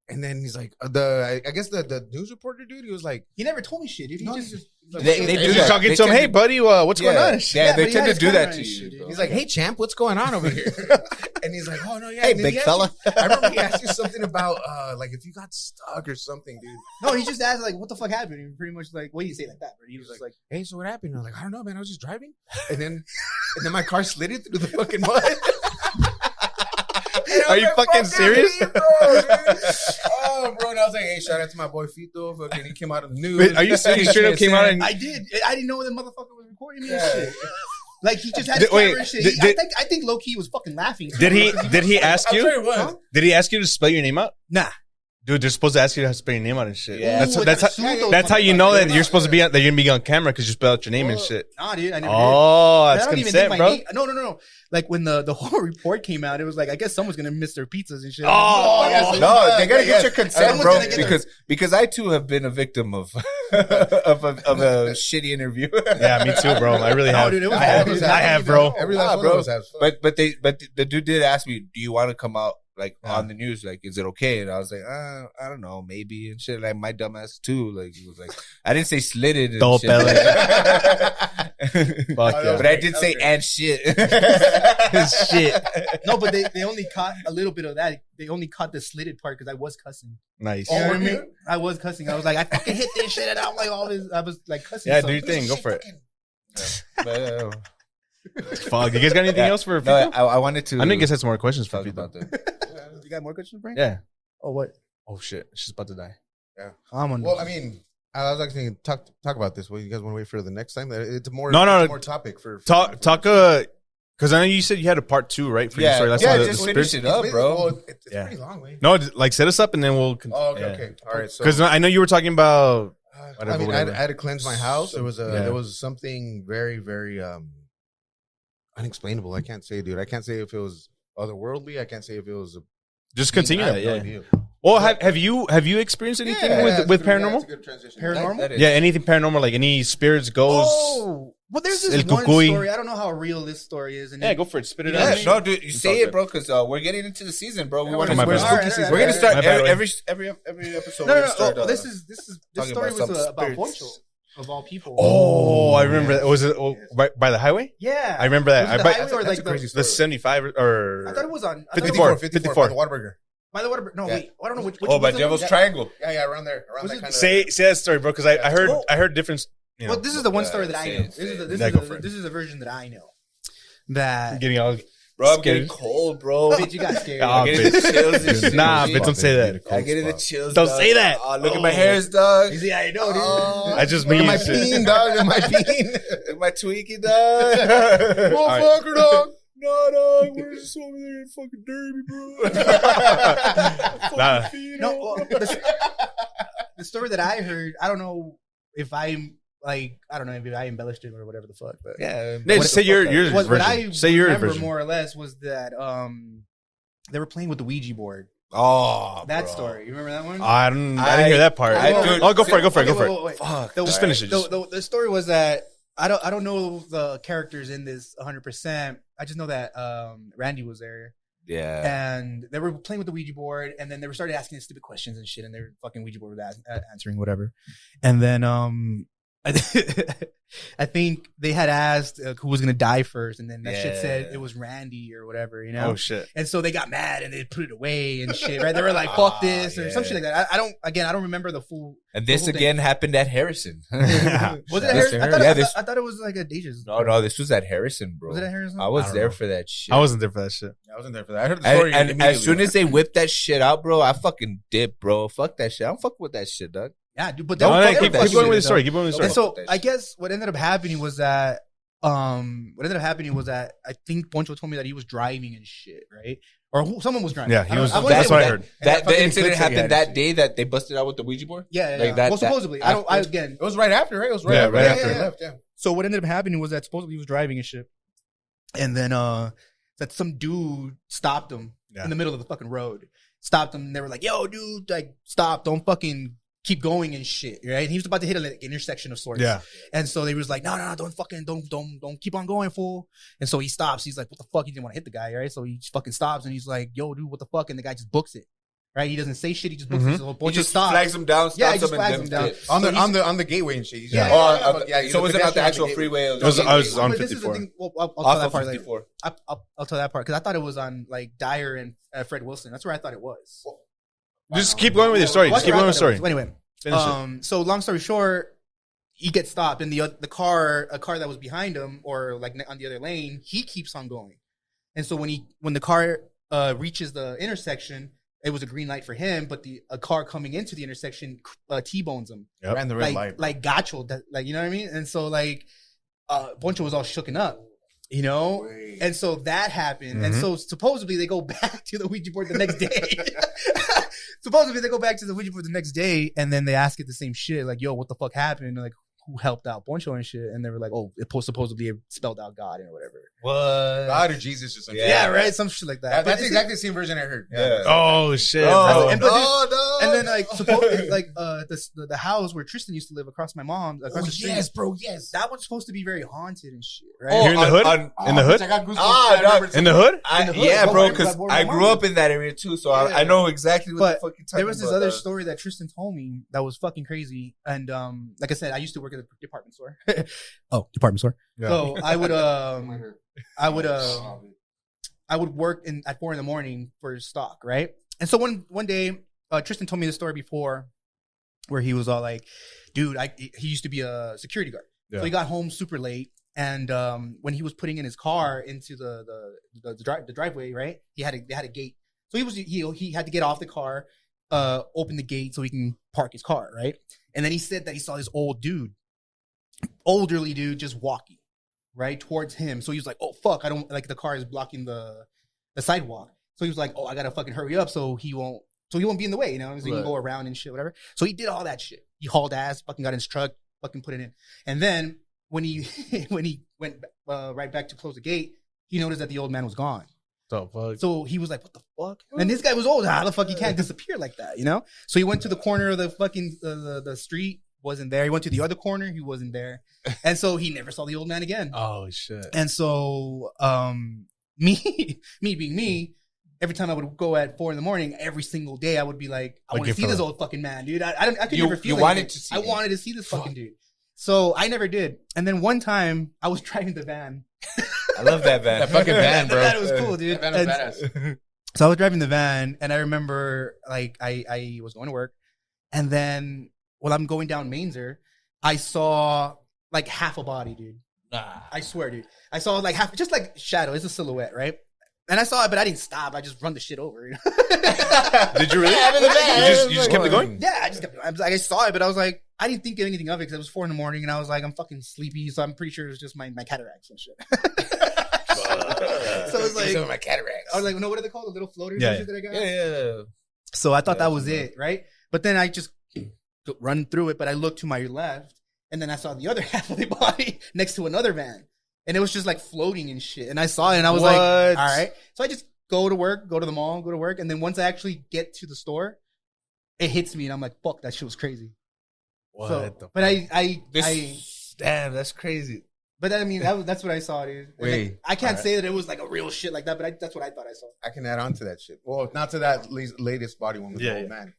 And then he's like, I guess the news reporter dude, he was like, He never told me shit, dude. He no, just They You do just that. talking They to him, tend hey, buddy, what's going on? Yeah, but they he tend had to do his that camera to and you. shit, dude. bro. he's like, hey champ, what's going on over here? And he's like, oh no, yeah. Hey, And then big he asked fella. you- I remember he asked you something about like if you got stuck or something, dude. no, he just asked like, what the fuck happened? He pretty much like, what do you say like that? But he was like, Hey, so what happened? And I'm like, I don't know, man. I was just driving, and then my car slid it through the fucking mud. Are you fucking serious? Me, bro, oh, bro. And I was like, hey, shout out to my boy Fito. Fucking, he came out of the news. Wait, are you serious? He straight up came out and I didn't know the motherfucker was recording me and Yeah. shit. Like he just had Did- his camera wait, and shit. did- I think low key was fucking laughing. did he ask I'm you? sure it was. Huh? Did he ask you to spell your name out? Nah. Dude, they're supposed to ask you to spell your name out and shit. Yeah. That's how you know that you're supposed to be that you're gonna be on camera because you spell out your name and shit. Nah, dude, I never did. Oh, I that's don't even consent, think bro. my name. No. Like when the whole report came out, it was like I guess someone's gonna miss their pizzas and shit. Oh, yes. No, they gotta Yeah. get your consent, Someone's bro. gonna get their- Because I too have been a victim of of a shitty interview. Yeah, me too, bro. I really No, have. dude, it was I have, bad. I have, bro. Every last one bro. of us has. But the dude did ask me, "Do you want to come out like on the news? Like, is it okay?" And I was like, I don't know, maybe and shit. Like my dumbass too. Like he was like, I didn't say slitted and Don't shit. belly. Fuck yeah. But I did say and shit. Shit. No, but they only caught a little bit of that. They only caught the slitted part because I was cussing. Nice. You know what I were mean? you? I was cussing. I was like, I fucking hit this shit, and I'm like, all this. I was like cussing. Yeah, so- do your thing. Go for it. But, Fuck. You guys got anything else for no, Fito? I wanted to. I think you guys had some more questions for talk Fito. about the. You got more questions, Frank? Yeah. Oh, what? Oh shit. She's about to die. I'm on. Well, I mean, I was actually thinking, talk about this. Well, you guys want to wait for the next time? It's more. No, it's no. more topic for Talk. Because I know you said you had a part 2, right? For your story. That's yeah, how the just finish spirit- it up, bro. Well, it's Yeah. pretty long, way. No, like set us up and then we'll. Oh, okay. All right. So Because I know you were talking about. I mean, whatever. I had to cleanse my house. There was Yeah. there was something very, very unexplainable. I can't say, dude. I can't say if it was otherworldly. I can't say if it was. Just continue I have that. no Yeah. idea. Well, have you experienced anything with paranormal? That's a good transition. Paranormal? That is- Yeah, anything paranormal, like any spirits, ghosts. Oh, well, there's this El one Cucuy. story. I don't know how real this story is. And Yeah, it- go for it. Spit it You out. know Yeah, no, dude, you say all it, bro, because we're getting into the season, bro. We Yeah, want to. my We're bad. spooky All right, season. all We're gonna right, start all right. every episode. No, we're no, gonna start, no. This talking story about was some about spirits. Poncho of all people. Oh, I remember that. Was it by the highway? Yeah, I remember that. Was it the I- highway or that's like a crazy the? The 75 or. I thought it was on 54. 54 by the Whataburger. By the water. No, Yeah. wait. I don't know which. Oh, by was it? Devil's Yeah. Triangle. Yeah, around there, around Was that it- kind of. Say that story, bro, because I heard different. You know, Well, this is the one Yeah, story that I say know. it, say it. Yeah, go for it. This is the version that I know. That getting all. Bro, I'm Scared. getting cold, bro. bitch, you got scared. Ah, I'm getting the bitch. chills and shit. Nah, G. bitch, don't say that. I get in the chills. Don't dog. say that. Oh, look at my hairs, dog. You see, I know, dude. Oh, I just Look mean at my shit. peen, dog. At my peen. Look at my tweaky, dog. Motherfucker, dog. No, dog. We're just over there in fucking Derby, bro. Nah. No, well, the story that I heard, I don't know if I'm like, I don't know if I embellished it or whatever the fuck, but Yeah. Yeah, just say your what version. I Say your remember version. more or less was that they were playing with the Ouija board. Oh, That bro. story, you remember that one? I didn't hear that part. dude, Oh, go for it. Go for it. Go Okay, for it. wait. Fuck. Just finish it. Just- The story was that I don't know the characters in this 100%. I just know that Randy was there. Yeah. And they were playing with the Ouija board, and then they were started asking stupid questions and shit, and they were fucking Ouija board was answering whatever. And then I think they had asked who was gonna die first, and then that shit said it was Randy or whatever, you know. Oh shit. And so they got mad and they put it away and shit, right? They were like, "Fuck this" or some shit like that. I don't remember the full. And this the whole again happened at Harrison. Was it at This- Harrison? yeah, I thought it was like a Deja's. No, this was at Harrison, bro. Was it at Harrison? I was I don't there know. for that shit. I wasn't there for that shit. I wasn't there for that. I heard the story. And as immediately. soon as they whipped that shit out, bro, I fucking dipped, bro. Fuck that shit. I don't fuck with that shit, dog. Yeah, dude, but No, don't no, fuck keep with that going with the shit, story. though. Keep going with the And story. so I guess what ended up happening was that I think Poncho told me that he was driving and shit, right? someone was driving. Yeah, he was. I wanna That's say- what I heard. That the fucking incident eclipse that he happened had. that day that they busted out with the Ouija board. Yeah, Like that- Well, supposedly, that again. It was right after, right? It was Yeah, right after. he left. Yeah. So what ended up happening was that supposedly he was driving and shit, and then that some dude stopped him in the middle of the fucking road. Stopped him, and they were like, "Yo, dude, like, stop! Don't fucking keep going and shit." Right? And he was about to hit an intersection of sorts. Yeah. And so they was like, "No, don't keep on going, fool." And so he stops. He's like, "What the fuck?" He didn't want to hit the guy, right? So he fucking stops, and he's like, "Yo, dude, what the fuck?" And the guy just books it. Right? He doesn't say shit. He just books it. So a He bunch just of stops. flags him down. Yeah, he Stops just him flags and him then- down. On the gateway and shit. He's Yeah. So was it not the actual freeway? I was on But this is the 54. thing. Well, I'll tell Off that of part later. 54. I'll tell that part because I thought it was on like Dyer and Fred Wilson. That's where I thought it was. Just keep going with your story. Just keep going with your story. Anyway, Finish it. so long story short, he gets stopped, and a car that was behind him or like on the other lane, he keeps on going. And so when the car reaches the intersection, it was a green light for him, but a car coming into the intersection T-bones him. Yep. Ran the red light. Like gacho, that, like, you know what I mean? And so like Boncho was all shooken up, you know? And so that happened. And so supposedly they go back to the Ouija board the next day. Supposedly they go back to the Ouija board the next day, and then they ask it the same shit, like, "Yo, what the fuck happened?" And like, who helped out Boncho and shit? And they were like, "Oh, it supposedly it spelled out God or whatever." What? God or Jesus or something. Yeah, right, some shit like that. That's exactly the same version I heard. Yeah. Oh shit! Oh, bro. and, and then like supposedly like the house where Tristan used to live across my mom's across the street. bro, yes. That one's supposed to be very haunted and shit, right? Here in the hood? In the hood? I got goosebumps. Ah, I remember In the hood? In the hood. Yeah, bro, Right because where I my grew mom up in that area too, so Yeah. I know exactly what But the fuck you're talking about. there was this other story that Tristan told me that was fucking crazy. And like I said, I used to work at a department store. Department store. Yeah. So I would work at 4 a.m. for stock, right? And so one day, Tristan told me the story before, where he was all like, "Dude, he used to be a security guard, Yeah. so he got home super late, and when he was putting in his car into the driveway, right? They had a gate, so he had to get off the car, open the gate so he can park his car, right? And then he said that he saw this elderly dude just walking right towards him. So he was like, "Oh fuck, I don't like the car is blocking the sidewalk." So he was like, "Oh, I gotta fucking hurry up so he won't be in the way, you know, so he can go around and shit, whatever." So he did all that shit. He hauled ass, fucking got in his truck, fucking put it in. And then when he went right back to close the gate, he noticed that the old man was gone. So fuck. So he was like, "What the fuck?" And this guy was old. How the fuck he can't disappear like that, you know? So he went to the corner of the fucking the street, wasn't there. He went to the other corner, he wasn't there, and so he never saw the old man again. Oh shit! And so me being me, every time I would go at 4 a.m, every single day, I would be like, "I want to see this old fucking man, dude." I could never feel. You wanted to see. I wanted to see this fucking dude. So I never did. And then one time I was driving the van. I love that van. That fucking van, bro. That was cool, dude. That van was And- badass. So I was driving the van, and I remember like I was going to work, and then while I'm going down Mainzer, I saw like half a body, dude. I swear, dude. I saw like half, just like shadow. It's a silhouette, right? And I saw it, but I didn't stop. I just run the shit over. You know? Did you really? You just kept it going? Yeah, I just kept. I saw it, but I was like, I didn't think anything of it because it was 4 a.m, and I was like, I'm fucking sleepy, so I'm pretty sure it was just my cataracts and shit. So it was like my cataracts. I was like, no, what are they called? The little floaters Yeah. and shit that I got. Yeah. So I thought that was it, right? But then I just run through it, but I looked to my left, and then I saw the other half of the body next to another van, and it was just like floating and shit. And I saw it, and I was like, all right. So I just go to work, go to the mall, go to work, and then once I actually get to the store, it hits me, and I'm like, fuck, that shit was crazy. What? So, but Damn, that's crazy. but I mean, that's what I saw, dude. And, Wait, like, I can't all right. say that it was like a real shit like that, but that's what I thought I saw. I can add on to that shit. Well, not to that latest body one with Yeah, the old yeah. man.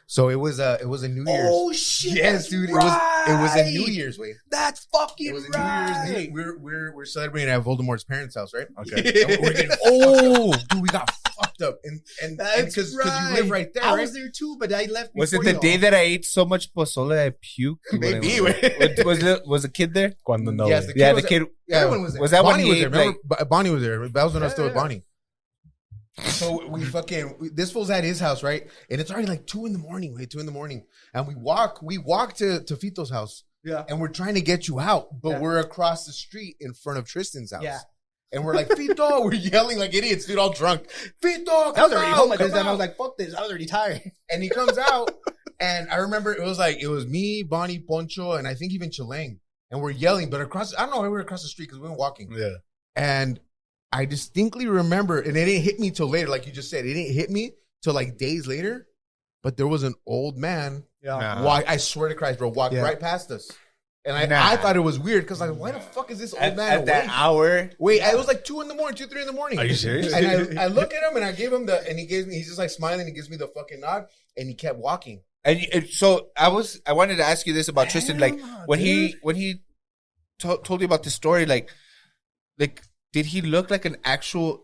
So it was a New Year's. Oh shit! Yes, dude. It was a New Year's way. That's fucking It was a right. New Year's. We're celebrating at Voldemort's parents' house, right? Okay. And we're getting dude, we got fucked up, and That's because you right. live right there, I right? was there too, but I left. Was it before the y'all. day that I ate so much pozole I puked? Maybe. Was the kid there? Cuando no. Yes, güey. the Yeah, was the kid. Yeah, Everyone was there. Was that when Bonnie he was ate, there? Remember, Bonnie was there. That was when I was still with Yeah. Bonnie. So this fool's at his house, right? And it's already like 2 a.m, 2 a.m. And we walk to Fito's house, Yeah. and we're trying to get you out, but Yeah. we're across the street in front of Tristan's house. Yeah. And we're like, Fito, we're yelling like idiots, dude, all drunk. Fito, I was already home at come this time. I out. was like, fuck this. I was already tired. And he comes out, and I remember it was me, Bonnie, Poncho, and I think even Chileng. And we're yelling, but I don't know, we were across the street because we were walking. Yeah. And I distinctly remember, and it didn't hit me till later, like you just said. It didn't hit me till like days later. But there was an old man. Yeah. I swear to Christ, bro, walked right past us. And I thought it was weird because like, why the fuck is this old man at that hour? Wait, it was like 2 in the morning, 2, 3 in the morning. Are you serious? And I look at him and I gave him he's just like smiling. He gives me the fucking nod, and he kept walking. And so I wanted to ask you this about Tristan. Like when he told you about the story, like did he look like an actual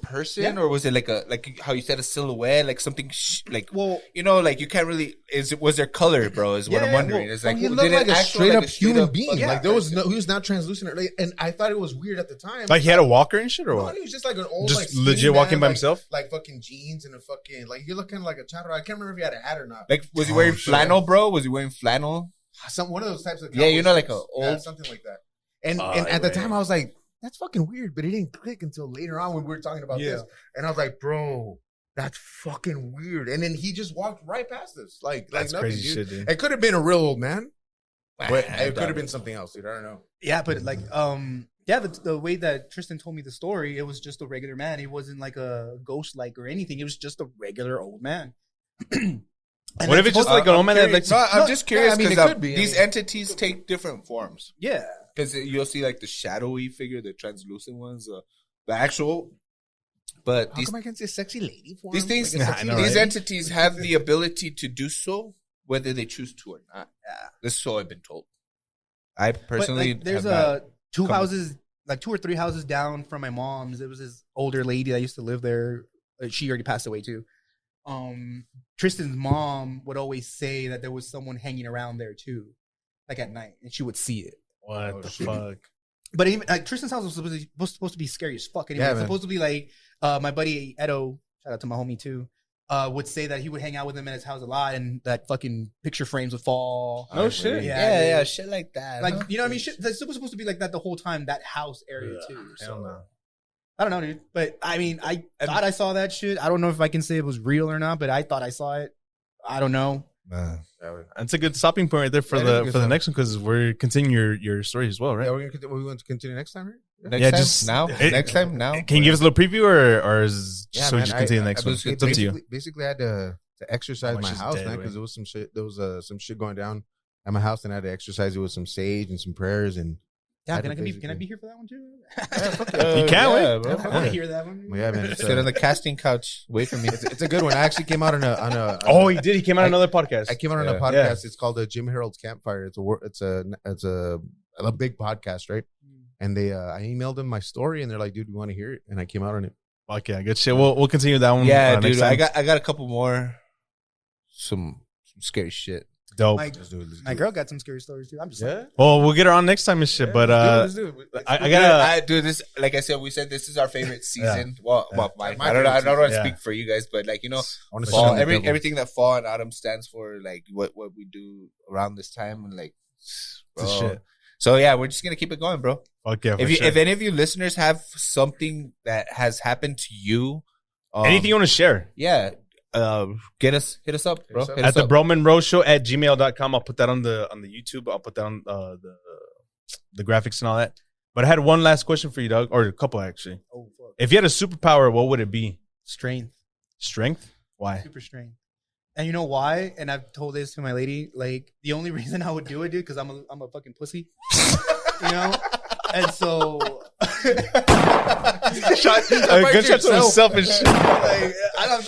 person, or was it like how you said, a silhouette, like something like you can't really, was there color, bro, is what I'm wondering. It's like, he looked like a straight up human being. Like there was he was not translucent, and I thought it was weird at the time. Like he had a walker and shit, or no, what? he was just like an old, just like, legit walking by like, himself, like fucking jeans and a fucking, like he looked kind of like a charro. I can't remember if he had a hat or not. Like, was he wearing flannel, bro? Was he wearing flannel? One of those types of like a old something like that. And at the time I was like, that's fucking weird, but it didn't click until later on when we were talking about this. And I was like, bro, that's fucking weird. And then he just walked right past us. Like that's nothing, crazy dude. shit, dude. It could have been a real old man, but it could have been something else, dude. I don't know. Yeah, but like, the way that Tristan told me the story, it was just a regular man. He wasn't like a ghost like or anything. It was just a regular old man. What if it's just like an old man that like? I'm just curious because it could be. These entities take different forms. Yeah. Because you'll see like the shadowy figure, the translucent ones, the actual. But How come I can't say sexy lady form? these things, Like these entities have the ability to do so, whether they choose to or not. Yeah, this is so I've been told. I personally, but, like, there's two or three houses down from my mom's. There was this older lady that used to live there. She already passed away too. Tristan's mom would always say that there was someone hanging around there too, like at night, and she would see it. What the fuck? But even like Tristan's house was supposed to be scary as fuck. Anyway, it's supposed to be like my buddy Edo, shout out to my homie too, would say that he would hang out with him in his house a lot, and that fucking picture frames would fall. Oh shit! Yeah, shit like that. Like you know what I mean? Shit, that's supposed to be like that the whole time. That house area too. So. Hell no. I don't know, dude. But I mean, I thought I saw that shit. I don't know if I can say it was real or not, but I thought I saw it. I don't know. That's a good stopping point right there for the next one, because we're continuing your story as well, right? Yeah, we want to continue next time, right? Next time now. Can you give us a little preview, or should we just continue the next one? It's up to you. Basically, I had to exercise my house, man, because there was some shit. There was some shit going down at my house, and I had to exercise it with some sage and some prayers. And yeah, can I be here for that one too? You can wait. Bro. I want to hear that one. Well, yeah, man. Sit on the casting couch. Wait for me. It's a good one. I actually came out on a Oh, he did. He came out on another podcast. I came out on a podcast. It's called Jim Harold's Campfire. It's a big podcast, right? And I emailed them my story, and they're like, "Dude, we want to hear it." And I came out on it. Fuck yeah, good shit. We'll continue that one. Yeah, next dude. time. I got a couple more. Some scary shit. Dope. My girl got some scary stories too. I'm just like, well, we'll get her on next time and shit. But let's do it. I gotta do this. Like I said, we said this is our favorite season. Well, I My don't know. I don't want to season. speak for you guys, but like, you know, want to fall. Everything that fall and autumn stands for, like what we do around this time, and like, bro. Shit. So yeah, we're just gonna keep it going, bro. Fuck yeah. If any of you listeners have something that has happened to you, anything you want to share, hit us up, bro. Hit at us the up. Bro Monroe Show at gmail.com. I'll put that on the YouTube. I'll put that on the graphics and all that. But I had one last question for you, Doug, or a couple actually. oh fuck, If you had a superpower, what would it be? strength, Strength? Why? super strength. And you know why? And I've told this to my lady. Like the only reason I would do it, dude, because I'm a fucking pussy. You know. And so, Gunshot to himself and shit. like,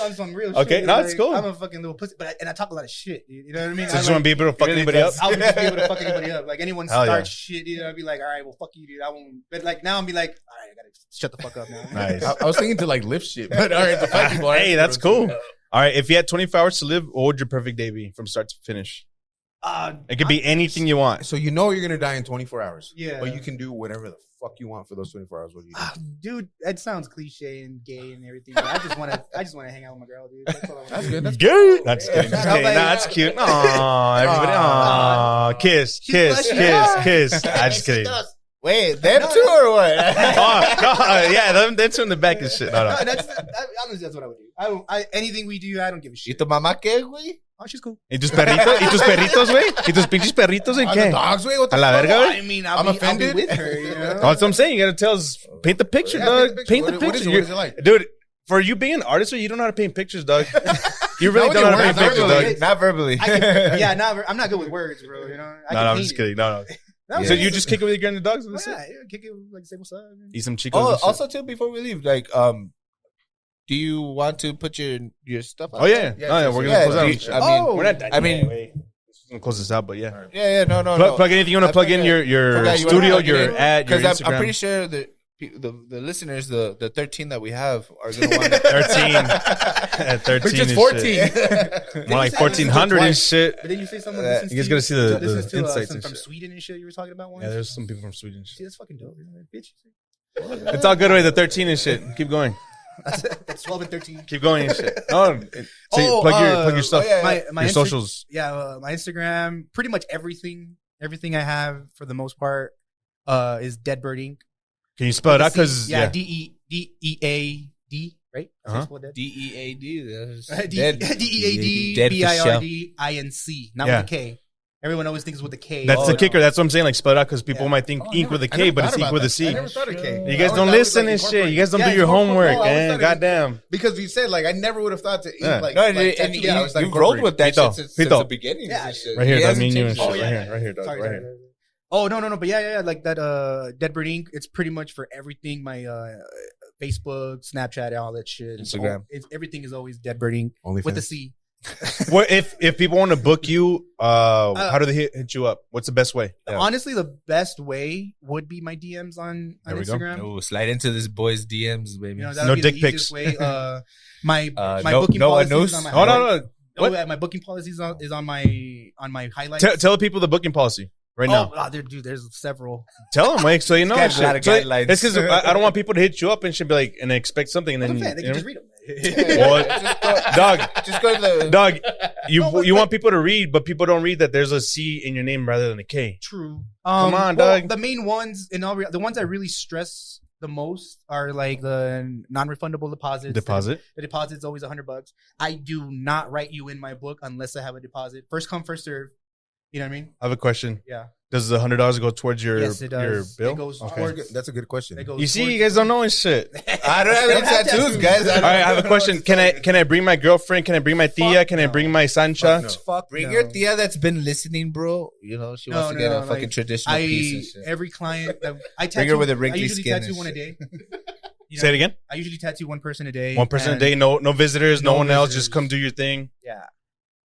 I'm some real shit. Okay, no, it's cool. I'm a fucking little pussy, and I talk a lot of shit, dude. You know what I mean? So you want to be able to fuck anybody up? I would just be able to fuck anybody up. Like anyone Hell starts shit, dude, I'd be like, all right, well, fuck you, dude. I won't. But like now, I'm be like, all right, I gotta shut the fuck up now. Nice. I was thinking to like lift shit, but all right, to fight people. Hey, that's cool. All right, if you had 24 hours to live, what would your perfect day be from start to finish? It could be anything you want. So you know you're gonna die in 24 hours. Yeah. But you can do whatever the fuck you want for those 24 hours. What do you do? Dude, that sounds cliche and gay and everything. But I just want to hang out with my girl, dude. That's all I want. That's good. That's Good. That's kidding. Yeah. Just kidding. Nah, that's cute. Aw, everybody. Aw, kiss. I just kidding. Wait, them two or what? Yeah, them two in the back and shit. No. Honestly, that's what I would do. Anything we do, I don't give a ¿Y shit. tu mamá qué, güey? Oh, she's cool. ¿Y tus perritos? ¿Y tus perritos, güey? ¿Y tus pinches perritos en On qué? the dogs, güey. What the A la fuck? verga, I güey. mean, I'm I'll be offended. with her, you know? That's what I'm saying. You gotta tell us, paint the picture, Yeah, dog. Paint the What is picture. it? What is it like? Dude, for you being an artist, you don't know how to paint pictures, dog. You really Not don't know how to with paint your pictures, words, dog. Not verbally. I'm not good with words, bro. You know, No, I'm just kidding. No. So you just kick it with your grand dogs? Yeah, kick it, like say what's up. Eat some chicos. Oh, and shit. also too, before we leave, like, do you want to put your stuff out? Oh yeah, Yeah, we're yeah, gonna close do you- out. I mean, We're not done. I mean- yet, wait. Just gonna close this out, but yeah. Yeah, no. Plug anything you want to plug in your Okay, you studio, wanna plug it your in? ad, your Because Instagram. I'm pretty sure that the listeners, the 13 that we have, are gonna want to 13. At 13 We're just and 14. shit. More like 1400 and shit. But then you say someone Yeah. listens You guys to gotta see the listens to, insights some and from shit. Sweden and shit you were talking about once. Yeah, there's some people from Sweden. and See, shit. that's fucking dope. Bitch. It's all good way. The 13 and shit. Keep going. That's 12 and 13. Keep going and shit. Oh, so plug your stuff. yeah. My Your Insta- socials. Yeah, my Instagram, pretty much everything I have for the most part is Deadbird Inc. Can you spell it out? Because yeah, DEAD, right? Uh-huh. DEAD. DEADBIRDINC, not Yeah. with a K. Everyone always thinks with a K. that's Oh, the no. kicker. That's what I'm saying. Like spell it out because people Yeah. might think ink with a I K, never but thought it's ink about with a that. C. I never thought of K. You guys don't listen and shit. You guys don't do your homework, man. Goddamn. Because you said, like, I never would have thought to eat, Yeah. like, No, like and tattoo. you, I was like, you've rolled with that Fito. shit since Fito. the beginning. Yeah, Right here, He dog. hasn't Me and you and changed shit. it. Right here, dog. Sorry, Right sorry. here. Oh no, but yeah, like that Deadbird Inc. It's pretty much for everything. My Facebook, Snapchat, all that shit. Instagram. Everything is always Deadbird Inc. OnlyFans. with a C. What if people want to book you? How do they hit you up? What's the best way? Yeah. Honestly, the best way would be my DMs on There we go. Instagram. Oh, slide into this boy's DMs, baby. You know, No that would be dick the pics. easiest way. My no- booking no one policies knows? is on my Oh no, highlight. no. Oh, What? yeah, my booking policies is on my highlights. Tell people the booking policy right now. Dude, there's several. Tell them, Mike, so you know. Got a lot of guidelines. It's because I don't want people to hit you up and should be like and expect something and then They can you know? just read them. Dog, Just go to the dog. You want people to read, but people don't read that there's a C in your name rather than a K. True. Come on, well, dog. The main ones, the ones I really stress the most are like the non-refundable deposits. Deposit. The deposit's always $100. I do not write you in my book unless I have a deposit. First come, first serve. You know what I mean? I have a question. Yeah. Does the $100 go towards your Yes, it your does. bill? It goes Okay. towards. That's a good question. It goes You see, towards- you guys don't know and shit. I don't have any tattoos, guys. All right, I have a question. Can I bring my girlfriend? Can I bring my tia? Can I no. bring my Sancha? no. Fuck Bring no. your tia that's been listening, bro. You know, she wants to get a fucking like, traditional piece and shit. Every client that I Bring her tattoo with a wrinkly I usually skin tattoo and one a shit. day. You Say know, it again. I usually tattoo one person a day. One person a and- day. No visitors. No No one else. visitors. Just come do your thing. Yeah.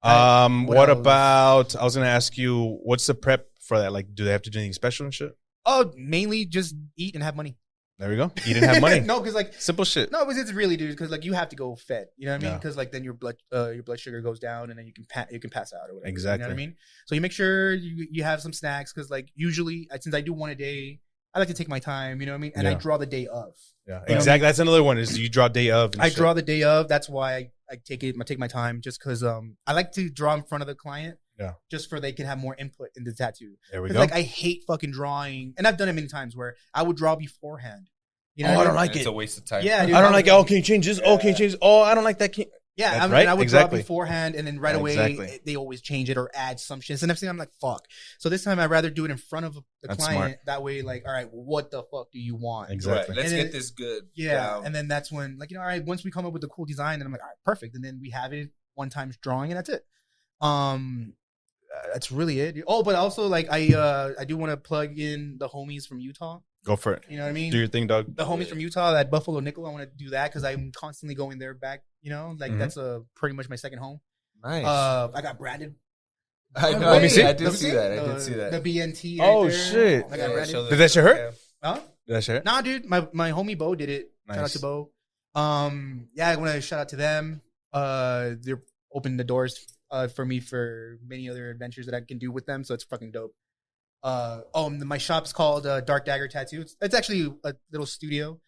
What else? about? I was gonna ask you, what's the prep for that? Like, do they have to do anything special and shit? Oh, mainly just eat and have money. There we go. You didn't have money. No, because like Simple shit. no, it's really, dude. Because like you have to go fed. You know what I mean? Yeah. Because like then your blood sugar goes down, and then you can pass out or whatever. Exactly. You know what I mean? So you make sure you have some snacks because like usually since I do one a day, I like to take my time. You know what I mean? And I Yeah. draw the day of. Yeah, You know exactly. That's another one. Is you draw day of. And I shit. draw the day of. That's why I take my time just because I like to draw in front of the client. Yeah. Just for they can have more input in the tattoo. There we 'Cause, go. like I hate fucking drawing, and I've done it many times where I would draw beforehand. You know, Oh, what I don't mean? like It's it. a waste of time. Yeah, dude, I don't like it. Oh, can you change this? Oh, can you change this? Oh, I don't like that. Yeah, That's I mean, right, I would exactly. draw beforehand, and then right Yeah, away exactly. they always change it or add some shit. So next thing I'm like, fuck. So this time I'd rather do it in front of the That's client. smart. That way, like, all right, what the fuck do you want? Exactly. Right, let's And get then- this good. Yeah, down. and then that's when, like, you know, all right, once we come up with a cool design, then I'm like, all right, perfect, and then we have it one time drawing, and that's it. That's really it. Oh, but also like I do want to plug in the homies from Utah. Go for it. You know what I mean? Do your thing, dog. The homies from Utah, that Buffalo Nickel, I want to do that because I'm constantly going there back. You know, like Mhm. that's pretty much my second home. Nice. I got branded. I know. Let me see. I did see that. I did see The that. BNT. Oh, right there. shit. I got branded. Did that shit hurt? Huh? Did I share it? Nah, dude. My homie Bo did it. Shout out Nice. to Bo. Yeah, I want to shout out to them. They're opening the doors for me for many other adventures that I can do with them. So it's fucking dope. My shop's called Dark Dagger Tattoo. It's actually a little studio.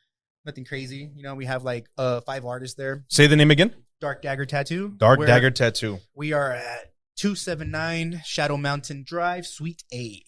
Nothing crazy. You know, we have like 5 artists there. Say the name again. Dark Dagger Tattoo. Dark Where Dagger Tattoo. We are at 279 Shadow Mountain Drive, Suite A.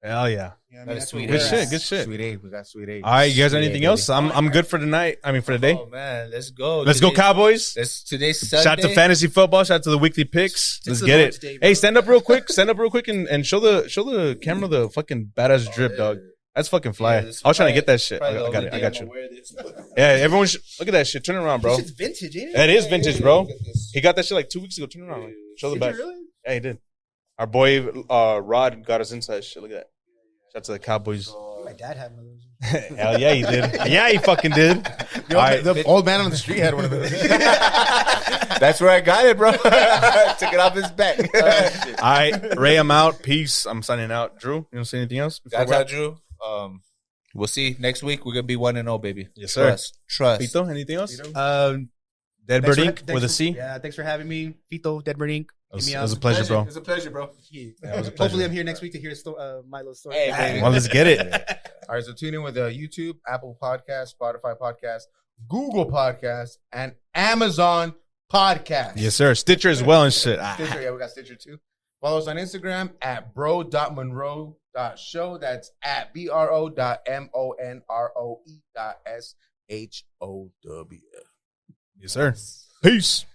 Hell yeah. You know what I That mean? is That's sweet. where Good we're shit. at. Good shit. Sweet eight. We got sweet eight. All right, you guys, Sweet anything eight, else? baby. I'm good for tonight. I mean, for the day. Oh man, let's go. Let's go, Cowboys. Today's Sunday. Shout out to fantasy football. Shout out to the weekly picks. It's Let's a get launch it. day, bro. Hey, stand up real quick. Stand up real quick and show the camera the fucking badass drip, dog. That's fucking fly. this is I was trying to probably- get that shit. probably the I got only it. I day got I'm you. gonna wear this. Yeah, everyone should look at that shit. Turn it around, bro. This shit's vintage, ain't it? That is vintage, bro. Look at this. He got that shit like 2 weeks ago. Turn it around. Show the Did back. you really? Yeah, he did. Our boy Rod got us inside shit. Look at that. Shout out to the Cowboys. My dad had one of those. Hell yeah, he did. Yeah, he fucking did. Yo, All right. the old man on the street had one of those. That's where I got it, bro. Took it off his back. All right, Ray, I'm out. Peace. I'm signing out. Drew, you don't say anything else? before That's we're how out? Drew. We'll see next week. We're gonna be 1-0, baby. Yes, sir. Trust. Fito, anything else? Dead Deadbird Inc. with a C. Yeah, thanks for having me. Fito, Deadbird Inc. It was a pleasure, bro. It's a pleasure, bro. Yeah, it was a pleasure. Hopefully, I'm here next week to hear my little story. Hey, baby. Well, let's get it. All right, so tune in with YouTube, Apple Podcast, Spotify Podcast, Google Podcast, and Amazon Podcast. Yes, sir. Stitcher as well and shit. Stitcher, yeah, we got Stitcher too. Follow us on Instagram at bro.monroe.show. That's at bro.monroe.show. Yes, sir. Peace.